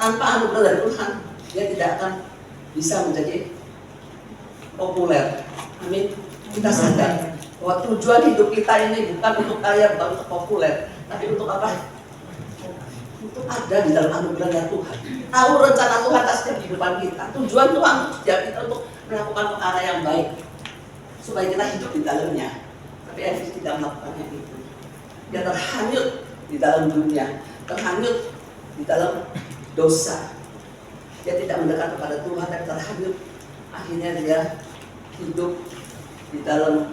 Tanpa anugerah dari Tuhan, dia tidak akan bisa menjadi populer. Amin. Kita sadar bahwa tujuan hidup kita ini bukan untuk kaya, bukan untuk populer, tapi untuk apa? Untuk ada di dalam anugerahnya Tuhan. Tahu rencana Tuhan atas kehidupan kita. Tujuan Tuhan kita untuk melakukan perkara yang baik, supaya kita hidup di dalamnya. Tapi Elvis tidak melakukannya itu. Dia terhanyut di dalam dunia, terhanyut di dalam dosa. Dia tidak mendekat kepada Tuhan dan terhanyut. Akhirnya dia hidup di dalam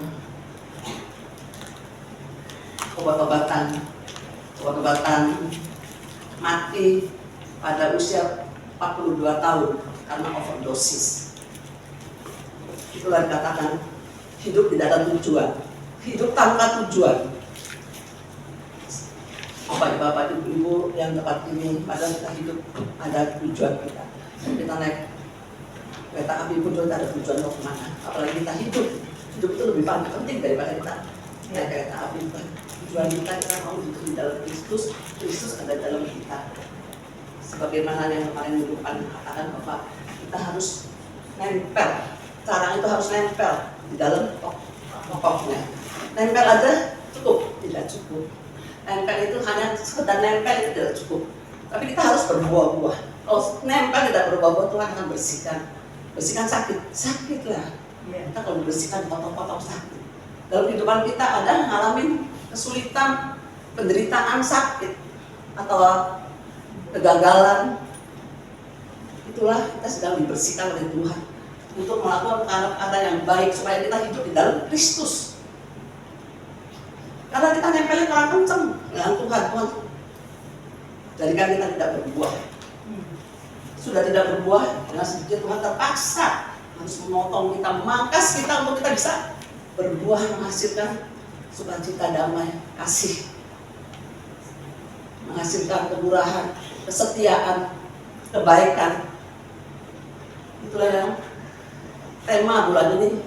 obat-obatan, mati pada usia 42 tahun karena overdosis. Itulah dikatakan hidup tidak ada tujuan. hidup tanpa tujuan. Bapak-bapak, ibu-ibu yang tempat ini, padahal kita hidup ada tujuan kita. Kita naik kereta api pun kita ada tujuan mau kemana. Apalagi kita hidup itu lebih penting daripada kita naik kereta api. Tujuan kita mau hidup di dalam Kristus, Kristus ada dalam kita. Sebagaimana yang kemarin minggu depan katakan Bapak, kita harus nempel. Cara itu harus nempel di dalam pokoknya. Nempel aja cukup, tidak cukup. Nempel itu hanya sekedar nempel itu tidak cukup. Tapi kita harus berbuah-buah. Kalau nempel tidak berbuah-buah, Tuhan akan bersihkan. Bersihkan sakit lah. Kita kalau dibersihkan potong-potong sakit. Dalam kehidupan kita ada ngalamin kesulitan, penderitaan, sakit atau kegagalan. Itulah kita sedang dibersihkan oleh Tuhan untuk melakukan perkara yang baik supaya kita hidup di dalam Kristus. Karena kita nempelin orang kenceng dengan Tuhan, jadikan kita tidak berbuah. Sudah tidak berbuah, dengan sedikit Tuhan terpaksa harus memotong kita, memangkas kita untuk kita bisa berbuah, menghasilkan sukacita, damai, kasih, menghasilkan kemurahan, kesetiaan, kebaikan. Itulah yang tema bulan ini.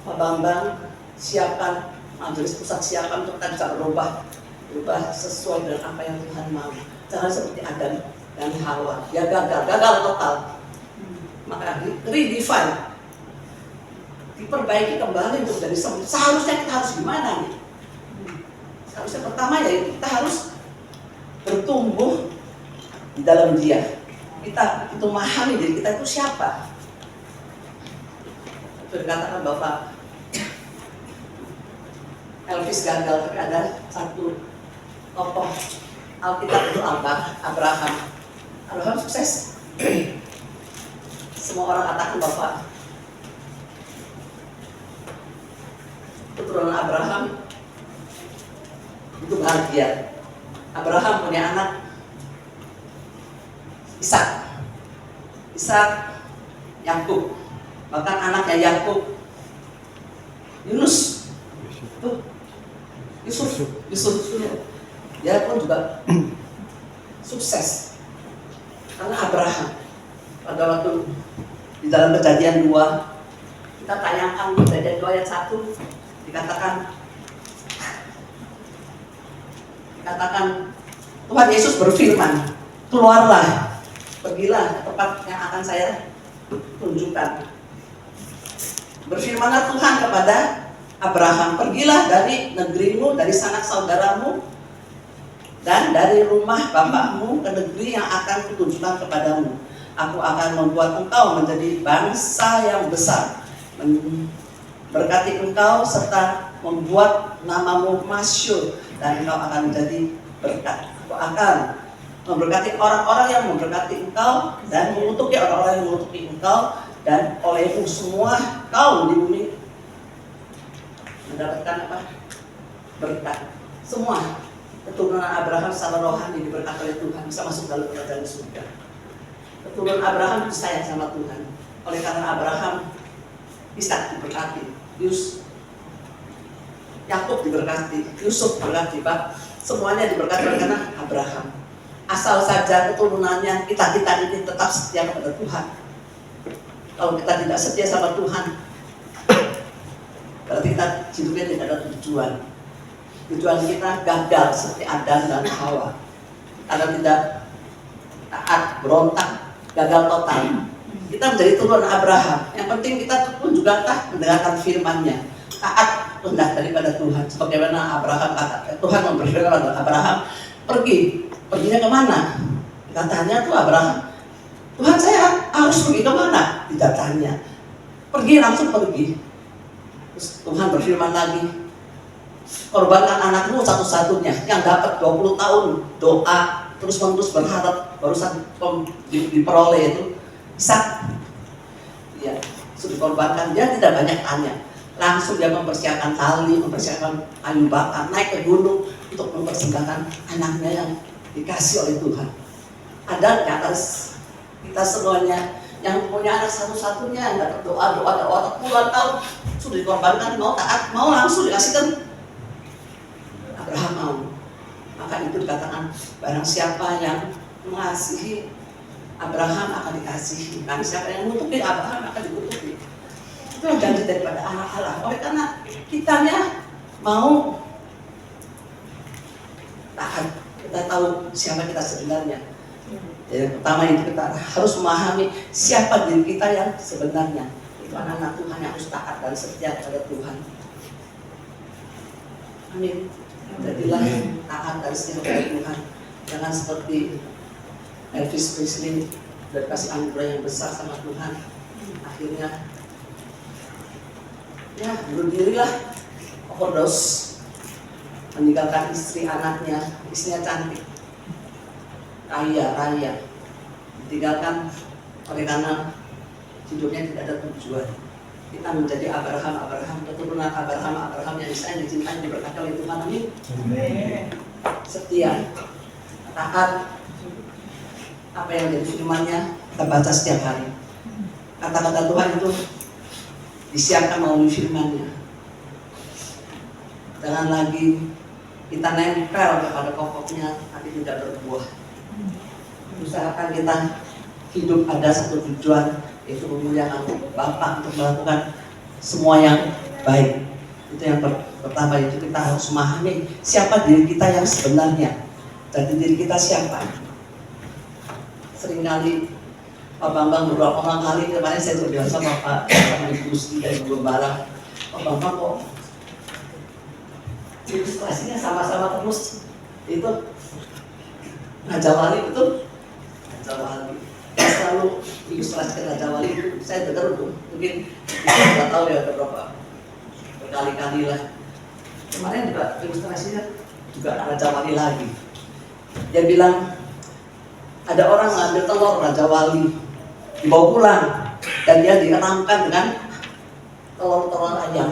Pak Bambang siapkan, Majelis Pusat siapkan untuk kita bisa berubah sesuai dengan apa yang Tuhan mau. Jangan seperti Adam dan Hawa, dia gagal total. Maka redefine, diperbaiki kembali untuk jadi seharusnya kita harus gimana nih? Seharusnya pertama ya kita harus bertumbuh di dalam Dia. Kita itu memahami diri kita itu siapa. Itu dikatakan Bapak Elvis gagal, tapi ada satu tokoh Alkitab itu Abraham. Abraham sukses. Semua orang katakan Bapak keturunan Abraham itu bahagia. Abraham punya anak Ishak, Yakub, bahkan anaknya Yakub Yusuf. Dia pun juga sukses karena Abraham. Pada waktu di dalam Kejadian 2, kita tayangkan Kejadian 2 ayat 1, dikatakan Tuhan Yesus berfirman, keluarlah, pergilah ke tempat yang akan saya tunjukkan. Berfirmanlah Tuhan kepada Abraham, pergilah dari negerimu, dari sanak saudaramu, dan dari rumah bapakmu ke negeri yang akan kutunjukkan kepadamu. Aku akan membuat engkau menjadi bangsa yang besar, berkati engkau serta membuat namamu masyhur, dan engkau akan menjadi berkat. Aku akan memberkati orang-orang yang memberkati engkau dan mengutuki orang-orang yang mengutuki engkau, dan olehmu semua kaum di bumi mendapatkan apa? Berkat. Semua keturunan Abraham secara rohani diberkati oleh Tuhan, bisa masuk dalam kerajaan surga. Keturunan Abraham sayang sama Tuhan. Oleh karena Abraham, Ishak diberkati, Yakub diberkati, Yusuf diberkati, Pak. Semuanya diberkati oleh karena Abraham. Asal saja keturunannya kita ini tetap setia kepada Tuhan. Kalau kita tidak setia sama Tuhan, berarti kita hidupnya tidak ada tujuan. Tujuan kita gagal seperti Adam dan Hawa. Karena tidak taat, berontak, gagal total. Kita menjadi turunan Abraham. Yang penting kita pun juga mendengarkan firman-Nya. Taat rendah daripada Tuhan. Sebagaimana Abraham kata, Tuhan memberitahu kepada Abraham, perginya kemana? Katanya tuh Abraham, Tuhan saya harus pergi kemana? Tidak tanya. Langsung pergi. Terus Tuhan berfirman lagi, korbankan anakmu satu-satunya yang dapat 20 tahun doa terus-menerus berharap baru diperoleh itu Ishak. Ya, sudah dikorbankan, dia tidak banyak tanya. Langsung dia mempersiapkan tali, mempersiapkan kayu bakar, naik ke gunung untuk mempersembahkan anaknya yang dikasih oleh Tuhan. Ada di atas kita semuanya yang punya anak satu-satunya, nggak berdoa, doa puluhan tahun, sudah dikorbankan, mau taat, mau langsung dikasihkan. Abraham mau. Maka itu dikatakan, barang siapa yang mengasihi Abraham akan dikasihi, kan siapa yang menutupi Abraham akan ditutupi. Itu yang janji daripada Allah. Oleh karena kitanya mau taat, kita tahu siapa kita sebenarnya. Yang pertama itu kita harus memahami siapa diri kita yang sebenarnya. Itu anak-anak Tuhan yang harus taat dan setia kepada Tuhan. Amin. Jadilah taat dan setia kepada Tuhan. Jangan seperti Elvis Presley sudah dikasih anugerah yang besar sama Tuhan. Akhirnya ya bunuh diri lah, overdose, meninggalkan istri anaknya, istrinya cantik, raya, ditinggalkan oleh karena hidupnya tidak ada tujuan. Kita menjadi Abraham, keturunan Abraham yang disayang, dicintai, diberkati oleh Tuhan. Amin. Setia, taat, apa yang jadi firman-Nya kita baca setiap hari. Kata-kata Tuhan itu disiapkan melalui firman-Nya. Jangan lagi kita nempel kepada pokoknya tapi tidak berbuah. Usahakan kita hidup ada satu tujuan, yaitu memuliakan Bapa, untuk melakukan semua yang baik. Itu yang pertama, itu kita harus memahami siapa diri kita yang sebenarnya. Jadi diri kita siapa? Seringkali Pak Bambang beberapa kali kemarin saya terbiasa sama Ibu Gusti dan Ibu Gembala. Pak Bambang kok ilustrasinya sama-sama terus. Itu Raja Wali, betul? Raja Wali. Saya selalu ilustrasikan Raja Wali itu, saya dengar tuh. Mungkin saya nggak tahu ya berapa berkali-kali lah. Kemarin juga ilustrasinya juga Raja Wali lagi. Dia bilang ada orang ngambil telur Raja Wali, dibawa pulang, dan dia diramkan dengan telur-telur ayam.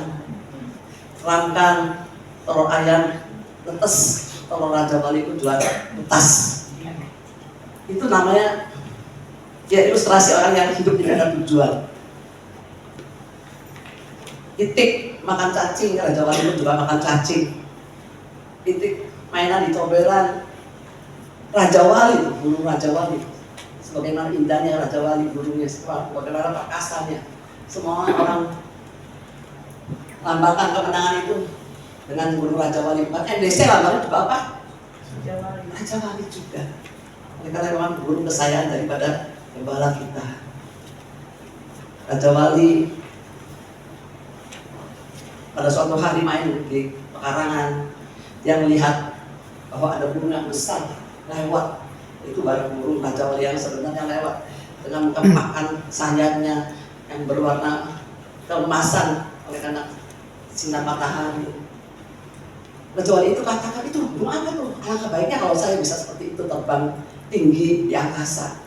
Ramkan telur ayam, netes telur Raja Wali itu jual netas. Itu namanya ya ilustrasi orang yang hidup tidak ada tujuan. Itik makan cacing, Raja Wali itu juga makan cacing. Itik mainan di comberan, Raja Wali, burung Raja Wali. Sebagaimana indahnya Raja Wali burungnya, bagaimana perkasanya. Semua orang lambangkan kemenangan itu dengan burung Raja Wali. Bahkan NDC lambangnya juga apa? Raja Wali juga. Oleh karena memang burung kesayangan daripada gembala kita. Raja Wali pada suatu hari main di pekarangan, dia melihat bahwa ada burung yang besar lewat. Itu baru burung Raja Wali yang sebenarnya lewat dengan mengepakkan sayapnya yang berwarna keemasan oleh karena sinar matahari. Raja Wali itu katakan, itu burung apa tuh? Alangkah baiknya kalau saya bisa seperti itu, terbang tinggi di angkasa.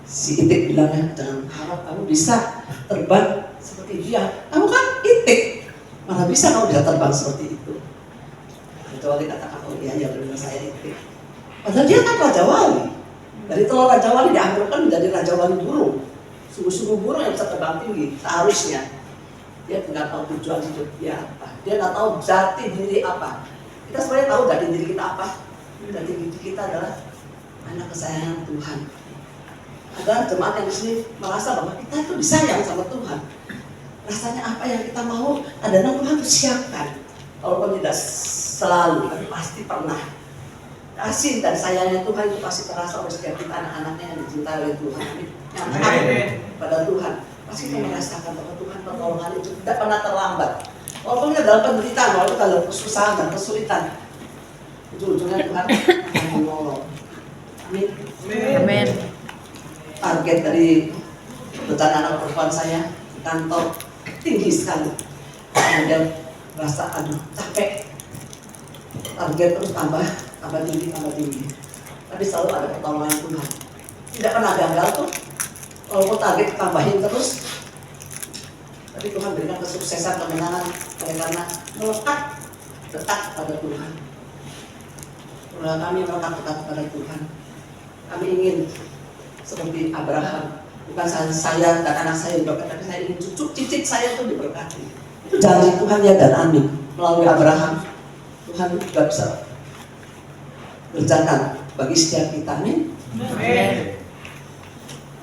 Si Itik bilangnya, jangan harap kamu bisa terbang seperti dia. Kamu kan Itik, mana bisa kamu bisa terbang seperti itu? Raja Wali katakan, oh iya, benar saya Itik. Padahal dia kan Raja Wali. Dari telur Raja Wali diambilkan menjadi Raja Wali burung. Sungguh-sungguh burung yang bisa terbang tinggi, seharusnya. Dia nggak tahu tujuan hidup dia apa. Dia nggak tahu jati diri apa. Kita sebenarnya tahu jati diri kita apa. Jati diri kita adalah anak kesayangan Tuhan. Ada jemaat yang di sini merasa bahwa kita itu disayang sama Tuhan. Rasanya apa yang kita mau adalah Tuhan itu siapkan. Walaupun tidak selalu, tapi pasti pernah. Kasih dan sayangnya Tuhan itu pasti terasa oleh setiap kita, anak-anaknya yang dicintai oleh Tuhan. Yang taat pada Tuhan. Pasti kita merasakan bahwa Tuhan pertolongan itu tidak pernah terlambat. Walaupun kita dalam penderitaan, walaupun kita dalam kesusahan dan kesulitan, ujung-ujungnya Tuhan akan menolong. Amin. Amin. Target dari rencana anak perempuan saya di kantor tinggi sekali. Kemudian merasa aduh capek. Target terus tambah tinggi. Tapi selalu ada pertolongan Tuhan. Tidak pernah gagal tuh. Walaupun target tambahin terus, tapi Tuhan berikan kesuksesan, kemenangan oleh karena melekat dekat pada Tuhan. Kami melekat dekat pada Tuhan. Kami ingin seperti Abraham Bukan saya dan anak saya diberkati, tapi saya ingin cucu cicit saya itu diberkati. Itu janji Tuhan ya dan amin. Melalui Abraham, Tuhan juga bisa berjalan bagi setiap kita, amin.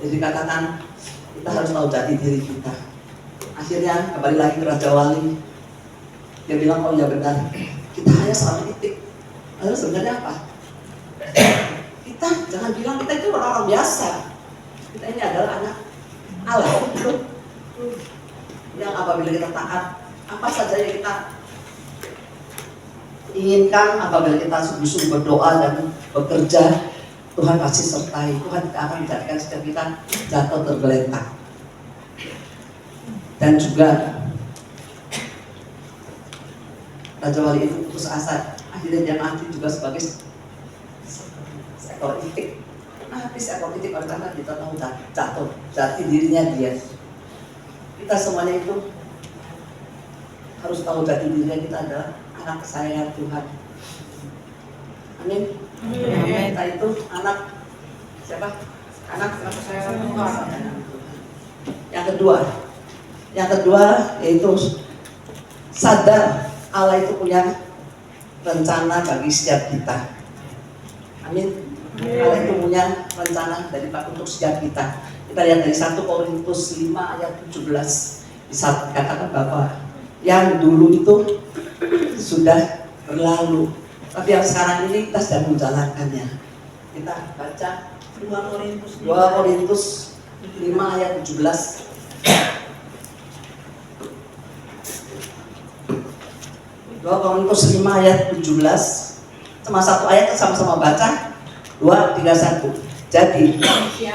Jadi katakan kita harus tahu jati diri kita. Akhirnya kembali lagi ke Raja Wali. Dia bilang, oh ya benar, kita hanya salah titik. Lalu sebenarnya apa? Kita jangan bilang kita itu orang-orang biasa. Kita ini adalah anak Allah. Yang apabila kita taat, apa saja yang kita inginkan, apabila kita sungguh-sungguh berdoa dan bekerja, Tuhan pasti sertai. Tuhan tidak akan menjadikan setiap kita jatuh tergeletak. Dan juga Raja Wali itu putus asa, akhirnya dia mati juga sebagai seekor itik. Mati seekor itik karena kita tahu jatuh jati dirinya dia. Kita semuanya itu harus tahu jati dirinya kita adalah anak kesayangan Tuhan. Amin. Kita itu anak siapa? Anak kesayangan Tuhan. Yang kedua yaitu sadar Allah itu punya rencana bagi setiap kita. Amin. Allah itu punya rencana untuk setiap kita. Kita lihat dari 1 Korintus 5 ayat 17. Bisa dikatakan bahwa yang dulu itu sudah berlalu, tapi yang sekarang ini kita sedang menjalankannya. Kita baca 2 Korintus 5 ayat 17. 2 Korintus 5 ayat 17. Cuma satu ayat sama-sama baca. 2, 3, 1. Jadi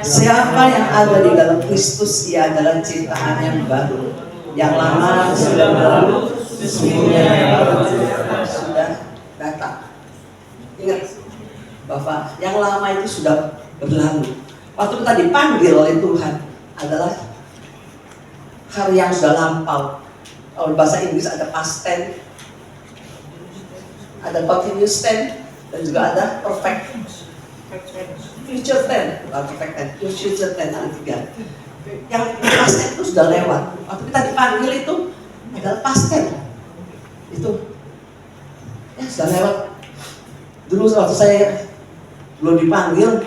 siapa yang ada di dalam Kristus, ia adalah ciptaan yang baru. Yang lama sudah berlalu, sesungguhnya yang baru sudah datang. Ingat bahwa yang lama itu sudah berlalu. Waktu kita dipanggil oleh Tuhan adalah hari yang sudah lampau. Kalau bahasa Inggris ada past tense, ada continuous tense, dan juga ada perfect future tense, bukan perfect tense, future tense ada 3. Yang past tense itu sudah lewat. Waktu kita dipanggil itu adalah past tense. Itu ya sudah lewat. Dulu waktu saya belum dipanggil,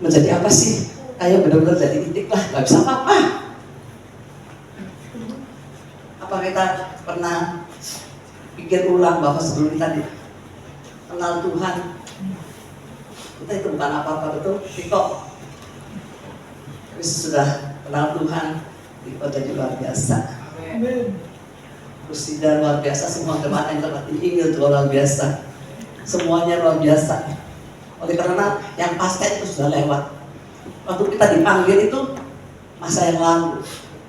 menjadi apa sih? Kayak benar-benar jadi titik lah, nggak bisa apa-apa. Apa kita pernah pikir ulang bahwa sebelum kita kenal Tuhan, kita itu bukan apa-apa, betul? Tiko, tapi sudah kenal Tuhan, Tiko jadi luar biasa. Terus tidak luar biasa, semua jemaat yang terlatih Injil juga luar biasa. Semuanya luar biasa. Oleh karena yang pasti itu sudah lewat. Waktu kita dipanggil itu masa yang lalu.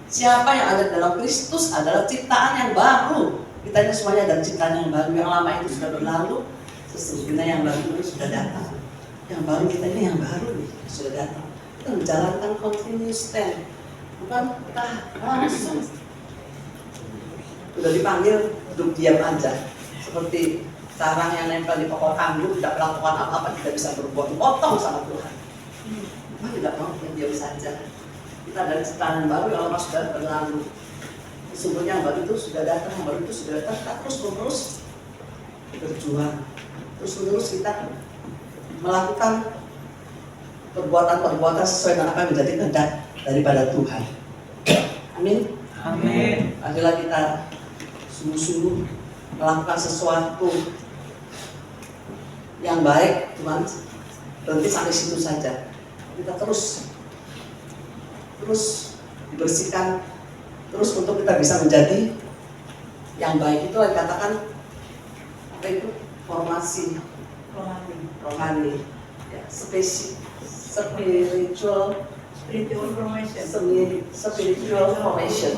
Siapa yang ada dalam Kristus adalah ciptaan yang baru. Kita ini semuanya ada ciptaan yang baru. Yang lama itu sudah berlalu. Sesungguhnya yang baru itu sudah datang. Yang baru kita ini yang baru nih, sudah datang. Kita menjalankan continuous tense. Bukan kita langsung. Sudah dipanggil, duduk diam aja. Seperti sarang yang nempel di pokok anggur, tidak melakukan apa-apa, tidak bisa berbuat, potong sama Tuhan. Tuhan tidak mau, diam saja. Kita dari ciptaan baru yang lama sudah berlalu. Sesungguhnya yang baru itu sudah datang, yang baru itu sudah datang. Kita terus-menerus berjuang. Terus-menerus kita melakukan perbuatan-perbuatan sesuai dengan apa yang menjadi kehendak daripada Tuhan. Amin. Amin. Adalah kita sungguh-sungguh melakukan sesuatu yang baik, Tuhan berhenti sampai situ saja. Kita terus dibersihkan, terus untuk kita bisa menjadi yang baik. Itu yang dikatakan apa itu? Formasi rohani, ya, spiritual formation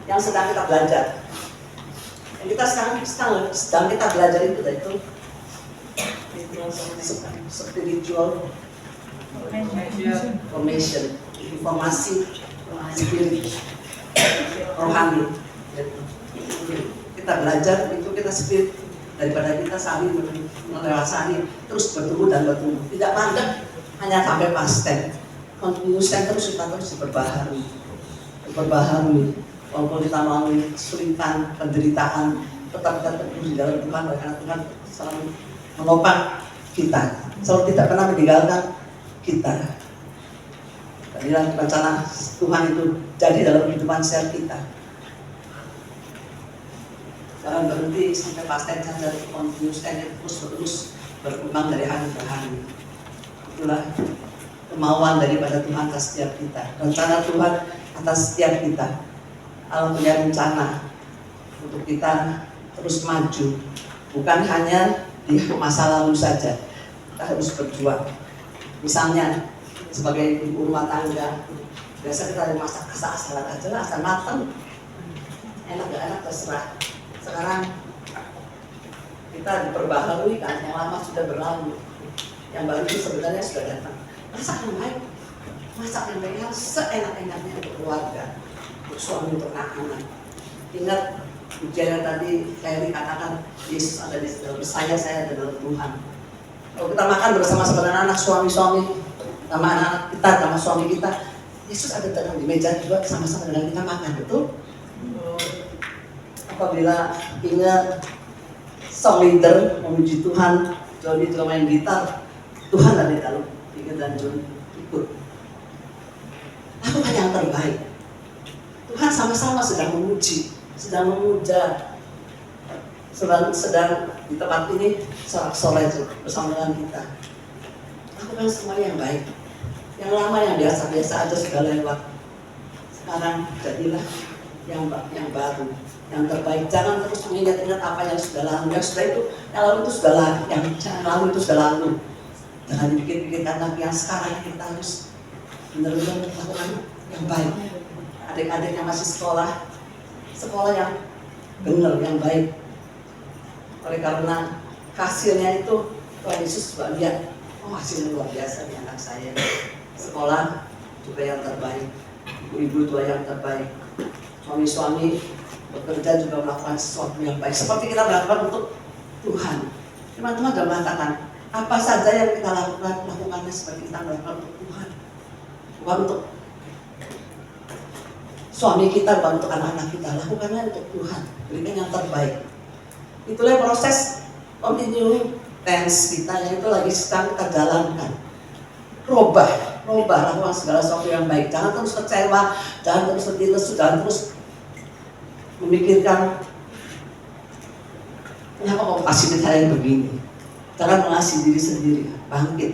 yang sedang kita belajar. Yang kita sedang kita belajar itu spiritual formation, informasi spirit rohani. Kita belajar itu kita spirit daripada kita saling melewasani terus bertumbuh dan bertumbuh. Tidak mandek hanya sampai past tense. konsisten terus kita terus diperbaharui. Walaupun kita melalui kesulitan, penderitaan, tetap kita teguh di dalam Tuhan, karena Tuhan selalu menopang kita, selalu tidak pernah meninggalkan kita. Dan rencana Tuhan itu jadi dalam kehidupan setiap kita. Jangan berhenti sampai pasien dari konsisten terus berkembang dari hari ke hari. Itulah kemauan daripada Tuhan atas setiap kita, rencana Tuhan atas setiap kita. Allah punya rencana untuk kita terus maju, bukan hanya di masa lalu saja. Kita harus berjuang. Misalnya sebagai ibu rumah tangga, biasa kita masak asal-asalan aja lah, asal matang, enak gak enak terserah. Sekarang kita diperbaharui kan, yang lama sudah berlalu, yang baru itu sebenarnya sudah datang. Masak yang baik, masak yang baik harus seenak-enaknya untuk keluarga, untuk suami, untuk anak-anak. Ingat ujian yang tadi saya dikatakan, Yesus ada di dalam saya ada dalam Tuhan. Kalau kita makan bersama-sama dengan anak suami-suami, sama anak kita, sama suami kita, Yesus ada di meja juga sama-sama dengan kita makan, betul? Apabila ingat song leader memuji Tuhan, Joni juga main gitar, Tuhan ada di dalam Ingat dan Joni ikut. Lakukan yang terbaik. Tuhan sama-sama sedang memuji, sedang memuja, sedang di tempat ini sorak-sorai bersama dengan kita. Lakukan semua yang baik. Yang lama yang biasa-biasa aja sudah lewat. Sekarang jadilah yang baru, yang terbaik. Jangan terus mengingat-ingat apa yang sudah lalu. Yang sudah itu, yang lalu itu sudah lalu. Yang lalu itu sudah lalu. Jangan dipikir-pikirkan lagi yang sekarang kita harus benar-benar melakukan yang baik. Adik-adik yang masih sekolah yang benar, yang baik. Oleh karena hasilnya itu Tuhan Yesus juga lihat, oh hasilnya luar biasa di anak saya. Sekolah juga yang terbaik, ibu-ibu juga yang terbaik, suami-suami bekerja juga melakukan sesuatu yang baik. Seperti kita melakukan untuk Tuhan. Teman-teman sudah mengatakan, apa saja yang kita lakukannya seperti kita melakukan untuk Tuhan. Bukan untuk suami kita, bukan untuk anak-anak kita. Lakukannya untuk Tuhan, berikan yang terbaik. Itulah proses continue tense kita yang itu lagi sedang kita jalankan. Robah, lakukan segala sesuatu yang baik. Jangan terus kecewa, jangan terus sedih, jangan terus memikirkan kenapa kau kasih saya begini. Jangan mengasihi diri sendiri. Bangkit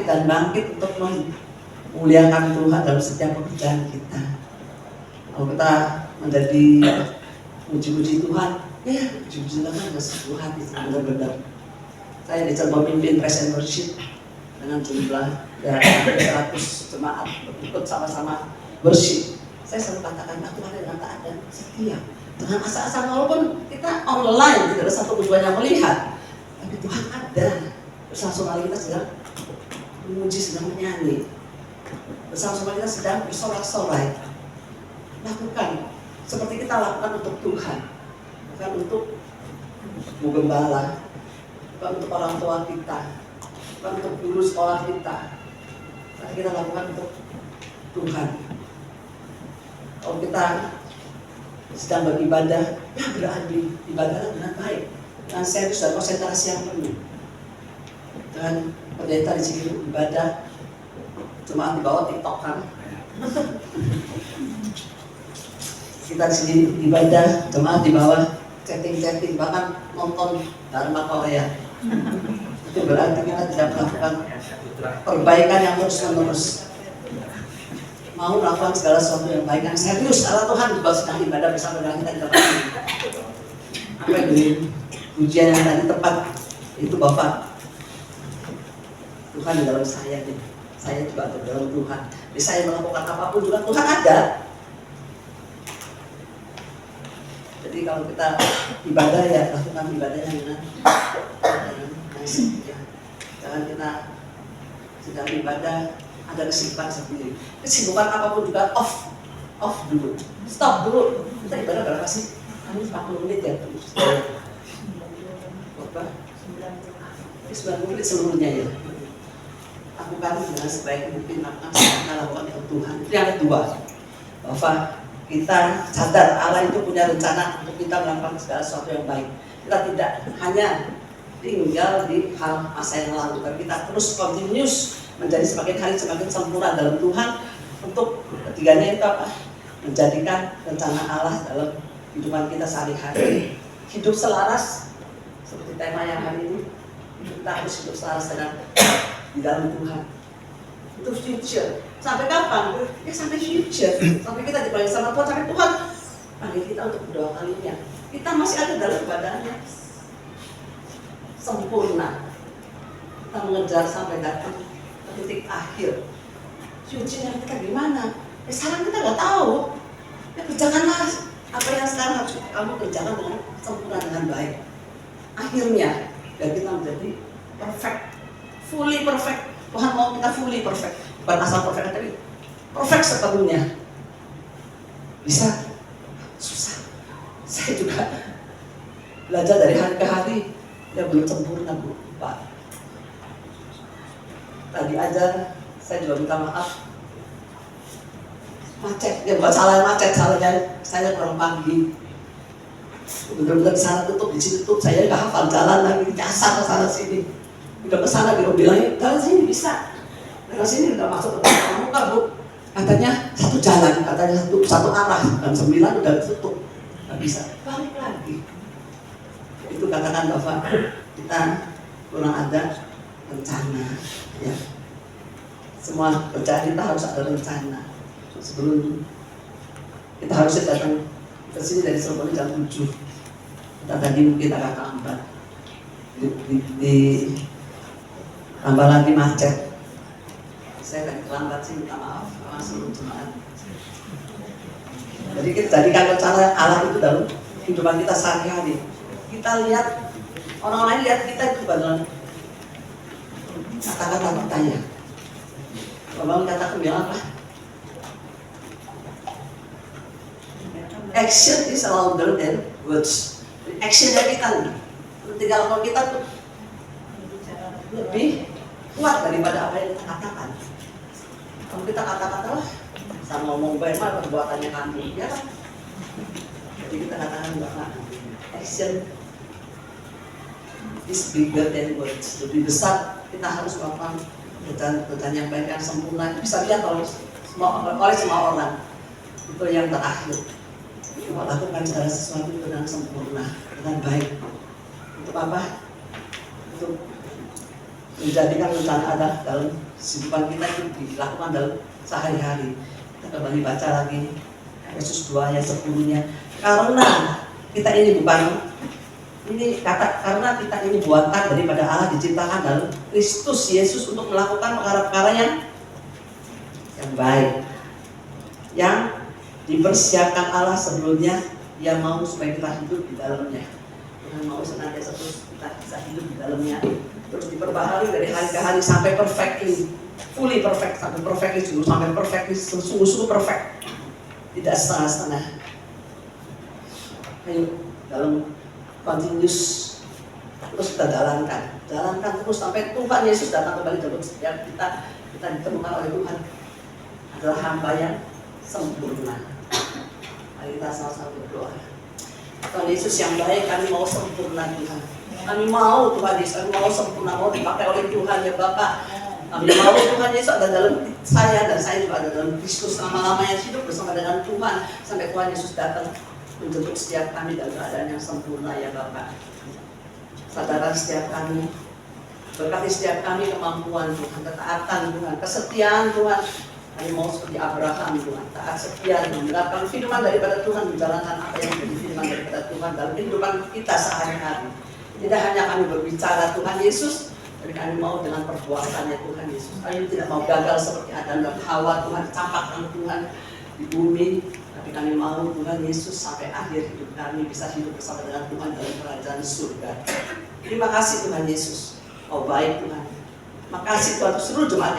dan bangkit untuk memuliakan Tuhan dalam setiap pekerjaan kita. Kalau kita menjadi puji-puji Tuhan, ya puji-puji Tuhan ada sebuah hati benar-benar. Saya dicoba memimpin praise and worship dengan jumlah 100 jemaat ikut sama-sama worship. Saya selalu katakan, Tuhan dengan taat dan setia. Dengan asal-asal walaupun kita online tidak ada satu tujuan yang melihat, tapi Tuhan ada. Bersama-sama kita sedang memuji, sedang menyanyi. Bersama-sama kita sedang bersorak-sorai. Lakukan seperti kita lakukan untuk Tuhan, bukan untuk Bu Gembala, bukan untuk orang tua kita, bukan untuk guru sekolah kita, tapi kita lakukan untuk Tuhan. Kalau kita sedang beribadah, ya berarti ibadahlah dengan baik, dengan serius dan konsentrasi yang penuh. Dengan pendeta di sini ibadah, cuma di bawah TikTok kan. Kita di sini ibadah, jemaat di bawah chatting, bahkan nonton drama Korea. Itu berarti kita tidak melakukan perbaikan yang terus-menerus. Mau melakukan segala sesuatu yang baik, yang serius. Allah Tuhan juga sedang ibadah bersama dengan kita di tempat ini. Apa yang dari pujian yang tadi tepat itu Bapak. Tuhan di dalam saya juga ada dalam Tuhan. Jadi saya melakukan apapun juga Tuhan ada. Jadi kalau kita ibadah ya lakukan ibadahnya dengan setia. Jangan kita sedang ibadah ada kesibukan sendiri. Kesibukan apapun juga off dulu, stop dulu. Kita ibadah berapa sih? 40 menit ya. Berapa? 90 menit seluruhnya ya. lakukan dengan sebaik mungkin apa yang kita lakukan untuk Tuhan. Itu yang kedua, bahwa kita sadar Allah itu punya rencana untuk kita melakukan segala sesuatu yang baik. Kita tidak hanya tinggal di hal masa yang lalu, tapi kita terus continuous menjadi semakin hari semakin sempurna dalam Tuhan. Untuk ketiganya itu apa? Menjadikan rencana Allah dalam kehidupan kita sehari-hari. Hidup selaras seperti tema yang hari ini. Kita harus hidup selaras dengan di dalam Tuhan. Itu future. Sampai kapan? Ya sampai future. Sampai kita dipanggil sama Tuhan, sampai Tuhan panggil kita untuk berdoa kalinya. Kita masih ada dalam badannya sempurna. Kita mengejar sampai datang ke titik akhir. Future-nya kita gimana? Sekarang kita nggak tahu. Ya kerjakanlah apa yang sekarang harus kamu kerjakan dengan sempurna, dengan baik. Akhirnya, biar kita menjadi perfect, fully perfect. Tuhan mau kita fully perfect, bukan asal perfect, tapi perfect sepenuhnya. Bisa? Susah. Saya juga belajar dari hari ke hari, ya belum sempurna, Bu, Pak. Tadi aja saya juga minta maaf. Macet, ya bukan salah macet, salahnya saya kurang pagi. Benar-benar di sana tutup, di sini tutup, saya nggak hafal jalan lagi, nyasar ke sana sini. Udah ke sana dia bilangnya, jalan sini bisa. Jalan sini udah masuk ke kamu nggak, Bu? Katanya satu jalan, katanya satu arah, dan 9 udah tutup, nggak bisa. Balik lagi. Itu katakan Bapak, kita kurang ada rencana, ya. Semua kerjaan kita harus ada rencana. Sebelum kita harus datang ke sini dari sebelum jam 7. Kita tadi mungkin agak terlambat. Tambah lagi macet. Saya tadi terlambat sih, minta maaf sama seluruh jemaat. Jadi kita jadikan rencana Allah itu dalam kehidupan kita sehari-hari. Kita lihat, orang lain lihat kita itu benar. Kata-kata bertanya. Bapak katakan bilang apa? Action is louder than words. Actionnya kita nih, tinggal kalau kita tuh lebih kuat daripada apa yang kita katakan. Kalau kita kata-kata lah, sama ngomong baik mah perbuatannya kami, ya kan? Jadi kita katakan bahwa action is bigger than words. Lebih besar kita harus melakukan kerjaan yang baik, yang sempurna. Bisa lihat oleh semua orang. Itu yang terakhir. Lakukan segala sesuatu dengan sempurna, dengan baik. Untuk apa? Untuk menjadikan rencana Allah dalam kehidupan kita itu dilakukan dalam sehari-hari. Kita kembali baca lagi Yesus 2 ayat 10-nya. Karena kita ini bukan karena kita ini buatan daripada Allah, diciptakan dalam Kristus Yesus untuk melakukan perkara-perkara yang baik, yang dipersiapkan Allah sebelumnya. Dia mau supaya kita hidup di dalamnya. Tuhan mau senantiasa terus kita bisa hidup di dalamnya, terus diperbaharui dari hari ke hari sampai perfectly, fully perfect, sampai perfectly dulu, sampai perfectly sungguh-sungguh perfect, tidak setengah-setengah. Ayo dalam continuous terus kita jalankan terus sampai Tuhan Yesus datang kembali dalam setiap kita ditemukan oleh Tuhan adalah hamba yang sempurna. Mari kita sama-sama berdoa. Tuhan Yesus yang baik, kami mau sempurna Tuhan. Kami mau Tuhan Yesus, kami mau sempurna, mau dipakai oleh Tuhan ya Bapak. Kami mau Tuhan Yesus ada dalam saya, dan saya juga ada dalam Kristus selama-lamanya hidup bersama dengan Tuhan sampai Tuhan Yesus datang menjemput setiap kami dalam keadaan yang sempurna ya Bapak. Sadarkan setiap kami, berkati setiap kami kemampuan Tuhan, ketaatan Tuhan, kesetiaan Tuhan. Kami mau seperti Abraham Tuhan, taat setia, menerapkan firman daripada Tuhan, menjalankan apa yang menjadi firman daripada Tuhan dalam kehidupan kita sehari-hari. Tidak hanya kami berbicara Tuhan Yesus, tapi kami mau dengan perbuatannya Tuhan Yesus. Kami tidak mau gagal seperti Adam dan Hawa Tuhan, campakkan Tuhan di bumi, tapi kami mau Tuhan Yesus sampai akhir hidup kami bisa hidup bersama dengan Tuhan dalam kerajaan surga. Terima kasih Tuhan Yesus, oh baik Tuhan. Makasih Tuhan seluruh jemaat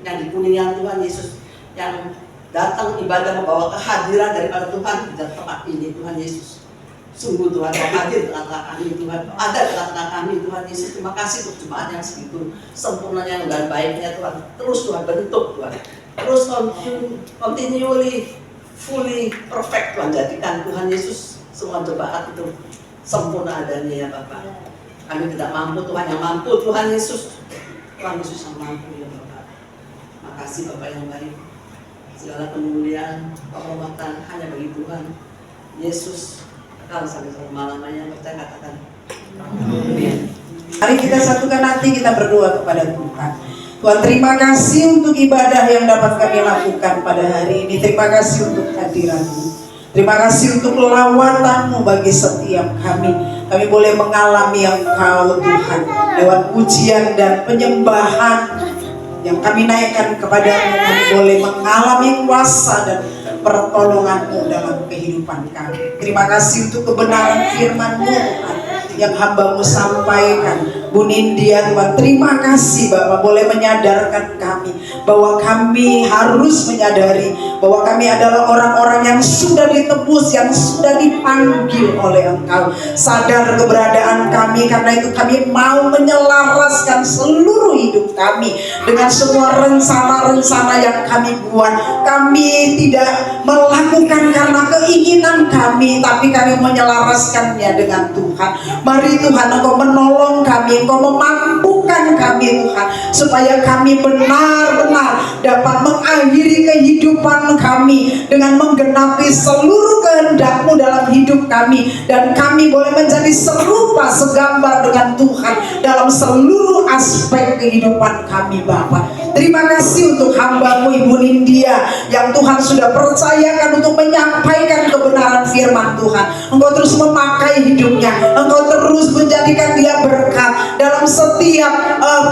yang di Kuningan Tuhan Yesus, yang datang ibadah membawa kehadiran daripada Tuhan di tempat ini Tuhan Yesus. Sungguh Tuhan, Kau hadir di tengah-tengah kami Tuhan, Kau ada di tengah-tengah kami Tuhan Yesus. Terima kasih untuk jemaat yang segitu sempurnanya dan baiknya Tuhan. Terus Tuhan bentuk Tuhan, terus continually, fully perfect Tuhan, jadikan Tuhan Yesus semua jemaat itu sempurna adanya ya Bapak. Kami tidak mampu, Tuhan yang mampu, Tuhan Yesus. Tuhan Yesus yang mampu ya Bapak. Makasih Bapak yang baik. Segala kemuliaan, penghormatan hanya bagi Tuhan Yesus. Kekal sampai selama-lamanya, percaya katakan. Amin. Mari kita satukan hati, kita berdoa kepada Tuhan. Tuhan, terima kasih untuk ibadah yang dapat kami lakukan pada hari ini. Terima kasih untuk hadirat-Mu. Terima kasih untuk lawatan-Mu bagi setiap kami. Kami boleh mengalami Engkau Tuhan lewat pujian dan penyembahan yang kami naikkan kepada-Mu. Kami boleh mengalami kuasa dan pertolongan-Mu dalam kehidupan kami. Terima kasih untuk kebenaran firman-Mu Tuhan yang hamba-Mu sampaikan. Bu Nindya Tuhan, terima kasih Bapak boleh menyadarkan kami bahwa kami harus menyadari bahwa kami adalah orang-orang yang sudah ditebus, yang sudah dipanggil oleh Engkau. Sadar keberadaan kami, karena itu kami mau menyelaraskan seluruh hidup kami dengan semua rencana-rencana yang kami buat. Kami tidak melakukan karena keinginan kami, tapi kami menyelaraskannya dengan Tuhan. Mari Tuhan, Engkau menolong kami, Engkau memampukan kami Tuhan, supaya kami benar-benar dapat mengakhiri kehidupan kami dengan menggenapi seluruh kehendak-Mu dalam hidup kami, dan kami boleh menjadi serupa segambar dengan Tuhan dalam seluruh aspek kehidupan kami Bapa. Terima kasih untuk hamba-Mu Ibu Nindya yang Tuhan sudah percayakan untuk menyampaikan kebenaran firman Tuhan. Engkau terus memakai hidupnya, Engkau terus menjadikan dia berkat dalam setiap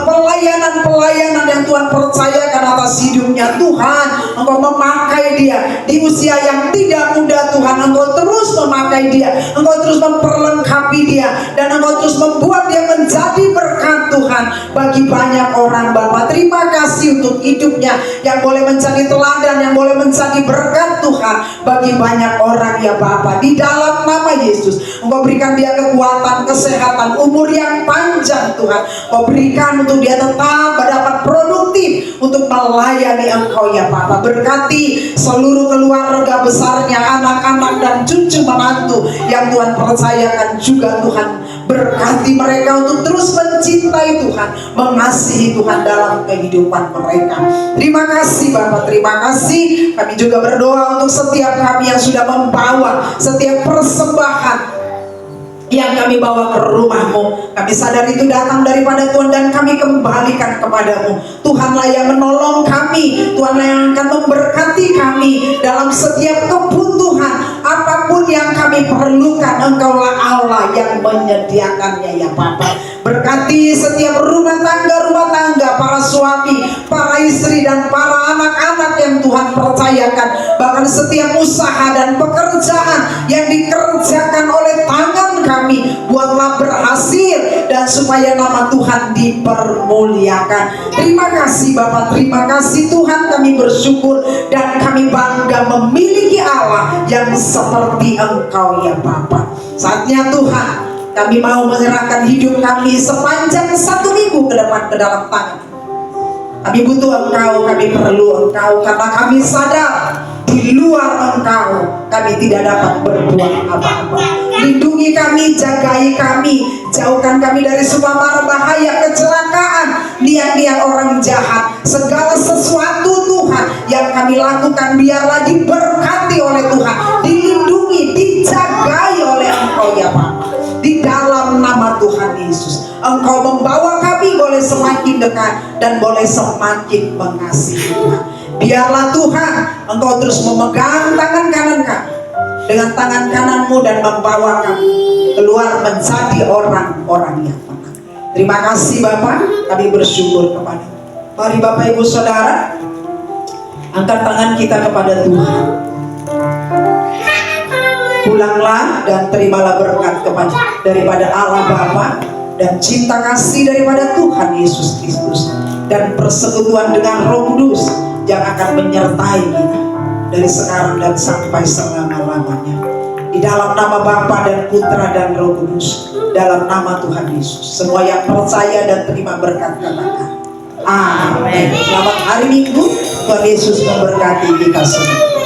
pelayanan-pelayanan yang Tuhan percayakan atas hidupnya. Tuhan, Engkau memakai dia di usia yang tidak muda Tuhan. Engkau terus memakai dia, Engkau terus memperlengkapi dia, dan Engkau terus membuat dia menjadi berkat Tuhan bagi banyak orang Bapa. Terima kasih untuk hidupnya yang boleh menjadi teladan, yang boleh menjadi berkat Tuhan bagi banyak orang ya Bapa. Di dalam nama Yesus, Engkau berikan dia kekuatan, kesehatan, umur yang panjang Tuhan. Engkau berikan untuk dia tetap dapat produktif untuk melayani Engkau ya Bapa. Berkati seluruh keluarga besarnya, anak-anak dan cucu menantu yang Tuhan percayakan juga Tuhan. Berkati mereka untuk terus mencintai Tuhan, mengasihi Tuhan dalam kehidupan mereka. Terima kasih Bapak, terima kasih. Kami juga berdoa untuk setiap kami yang sudah membawa setiap persembahan yang kami bawa ke rumah-Mu. Kami sadar itu datang daripada Tuhan dan kami kembalikan kepada-Mu. Tuhanlah yang menolong kami, Tuhanlah yang akan memberkati kami dalam setiap kebutuhan apapun yang kami perlukan. Engkaulah Allah yang menyediakannya ya Bapa. Berkati setiap rumah tangga, para suami, para istri dan para anak-anak yang Tuhan percayakan. Bahkan setiap usaha dan pekerjaan yang dikerjakan oleh tangan kami, buatlah berhasil dan supaya nama Tuhan dipermuliakan. Terima kasih Bapak, terima kasih Tuhan. Kami bersyukur dan kami bangga memiliki Allah yang seperti Engkau ya Bapak. Saatnya Tuhan, kami mau menyerahkan hidup kami sepanjang 1 minggu ke depan ke dalam tangan. Kami butuh Engkau, kami perlu Engkau, karena kami sadar di luar Engkau kami tidak dapat berbuat apa-apa. Lindungi kami, jagai kami, jauhkan kami dari semua mara bahaya, kecelakaan, niat-niat orang jahat. Segala sesuatu Tuhan yang kami lakukan biarlah diberkati oleh Tuhan, dilindungi, dijagai oleh Engkau ya Pak. Di dalam nama Tuhan Yesus, Engkau membawa kami boleh semakin dekat dan boleh semakin mengasihi Tuhan. Biarlah Tuhan, Engkau terus memegang tangan kanan kami dengan tangan kanan-Mu dan membawa kami keluar menjadi orang-orang yang menang. Terima kasih Bapak, kami bersyukur kepada. Mari Bapak Ibu Saudara, angkat tangan kita kepada Tuhan. Pulanglah dan terimalah berkat daripada Allah Bapa dan cinta kasih daripada Tuhan Yesus Kristus dan persekutuan dengan Roh Kudus yang akan menyertai kita dari sekarang dan sampai selama-lamanya. Di Di dalam nama Bapa dan Putra dan Roh Kudus, dalam nama Tuhan Yesus. Semua yang percaya dan terima berkat katakan amin. Selamat hari Minggu. Tuhan Yesus memberkati kita semua.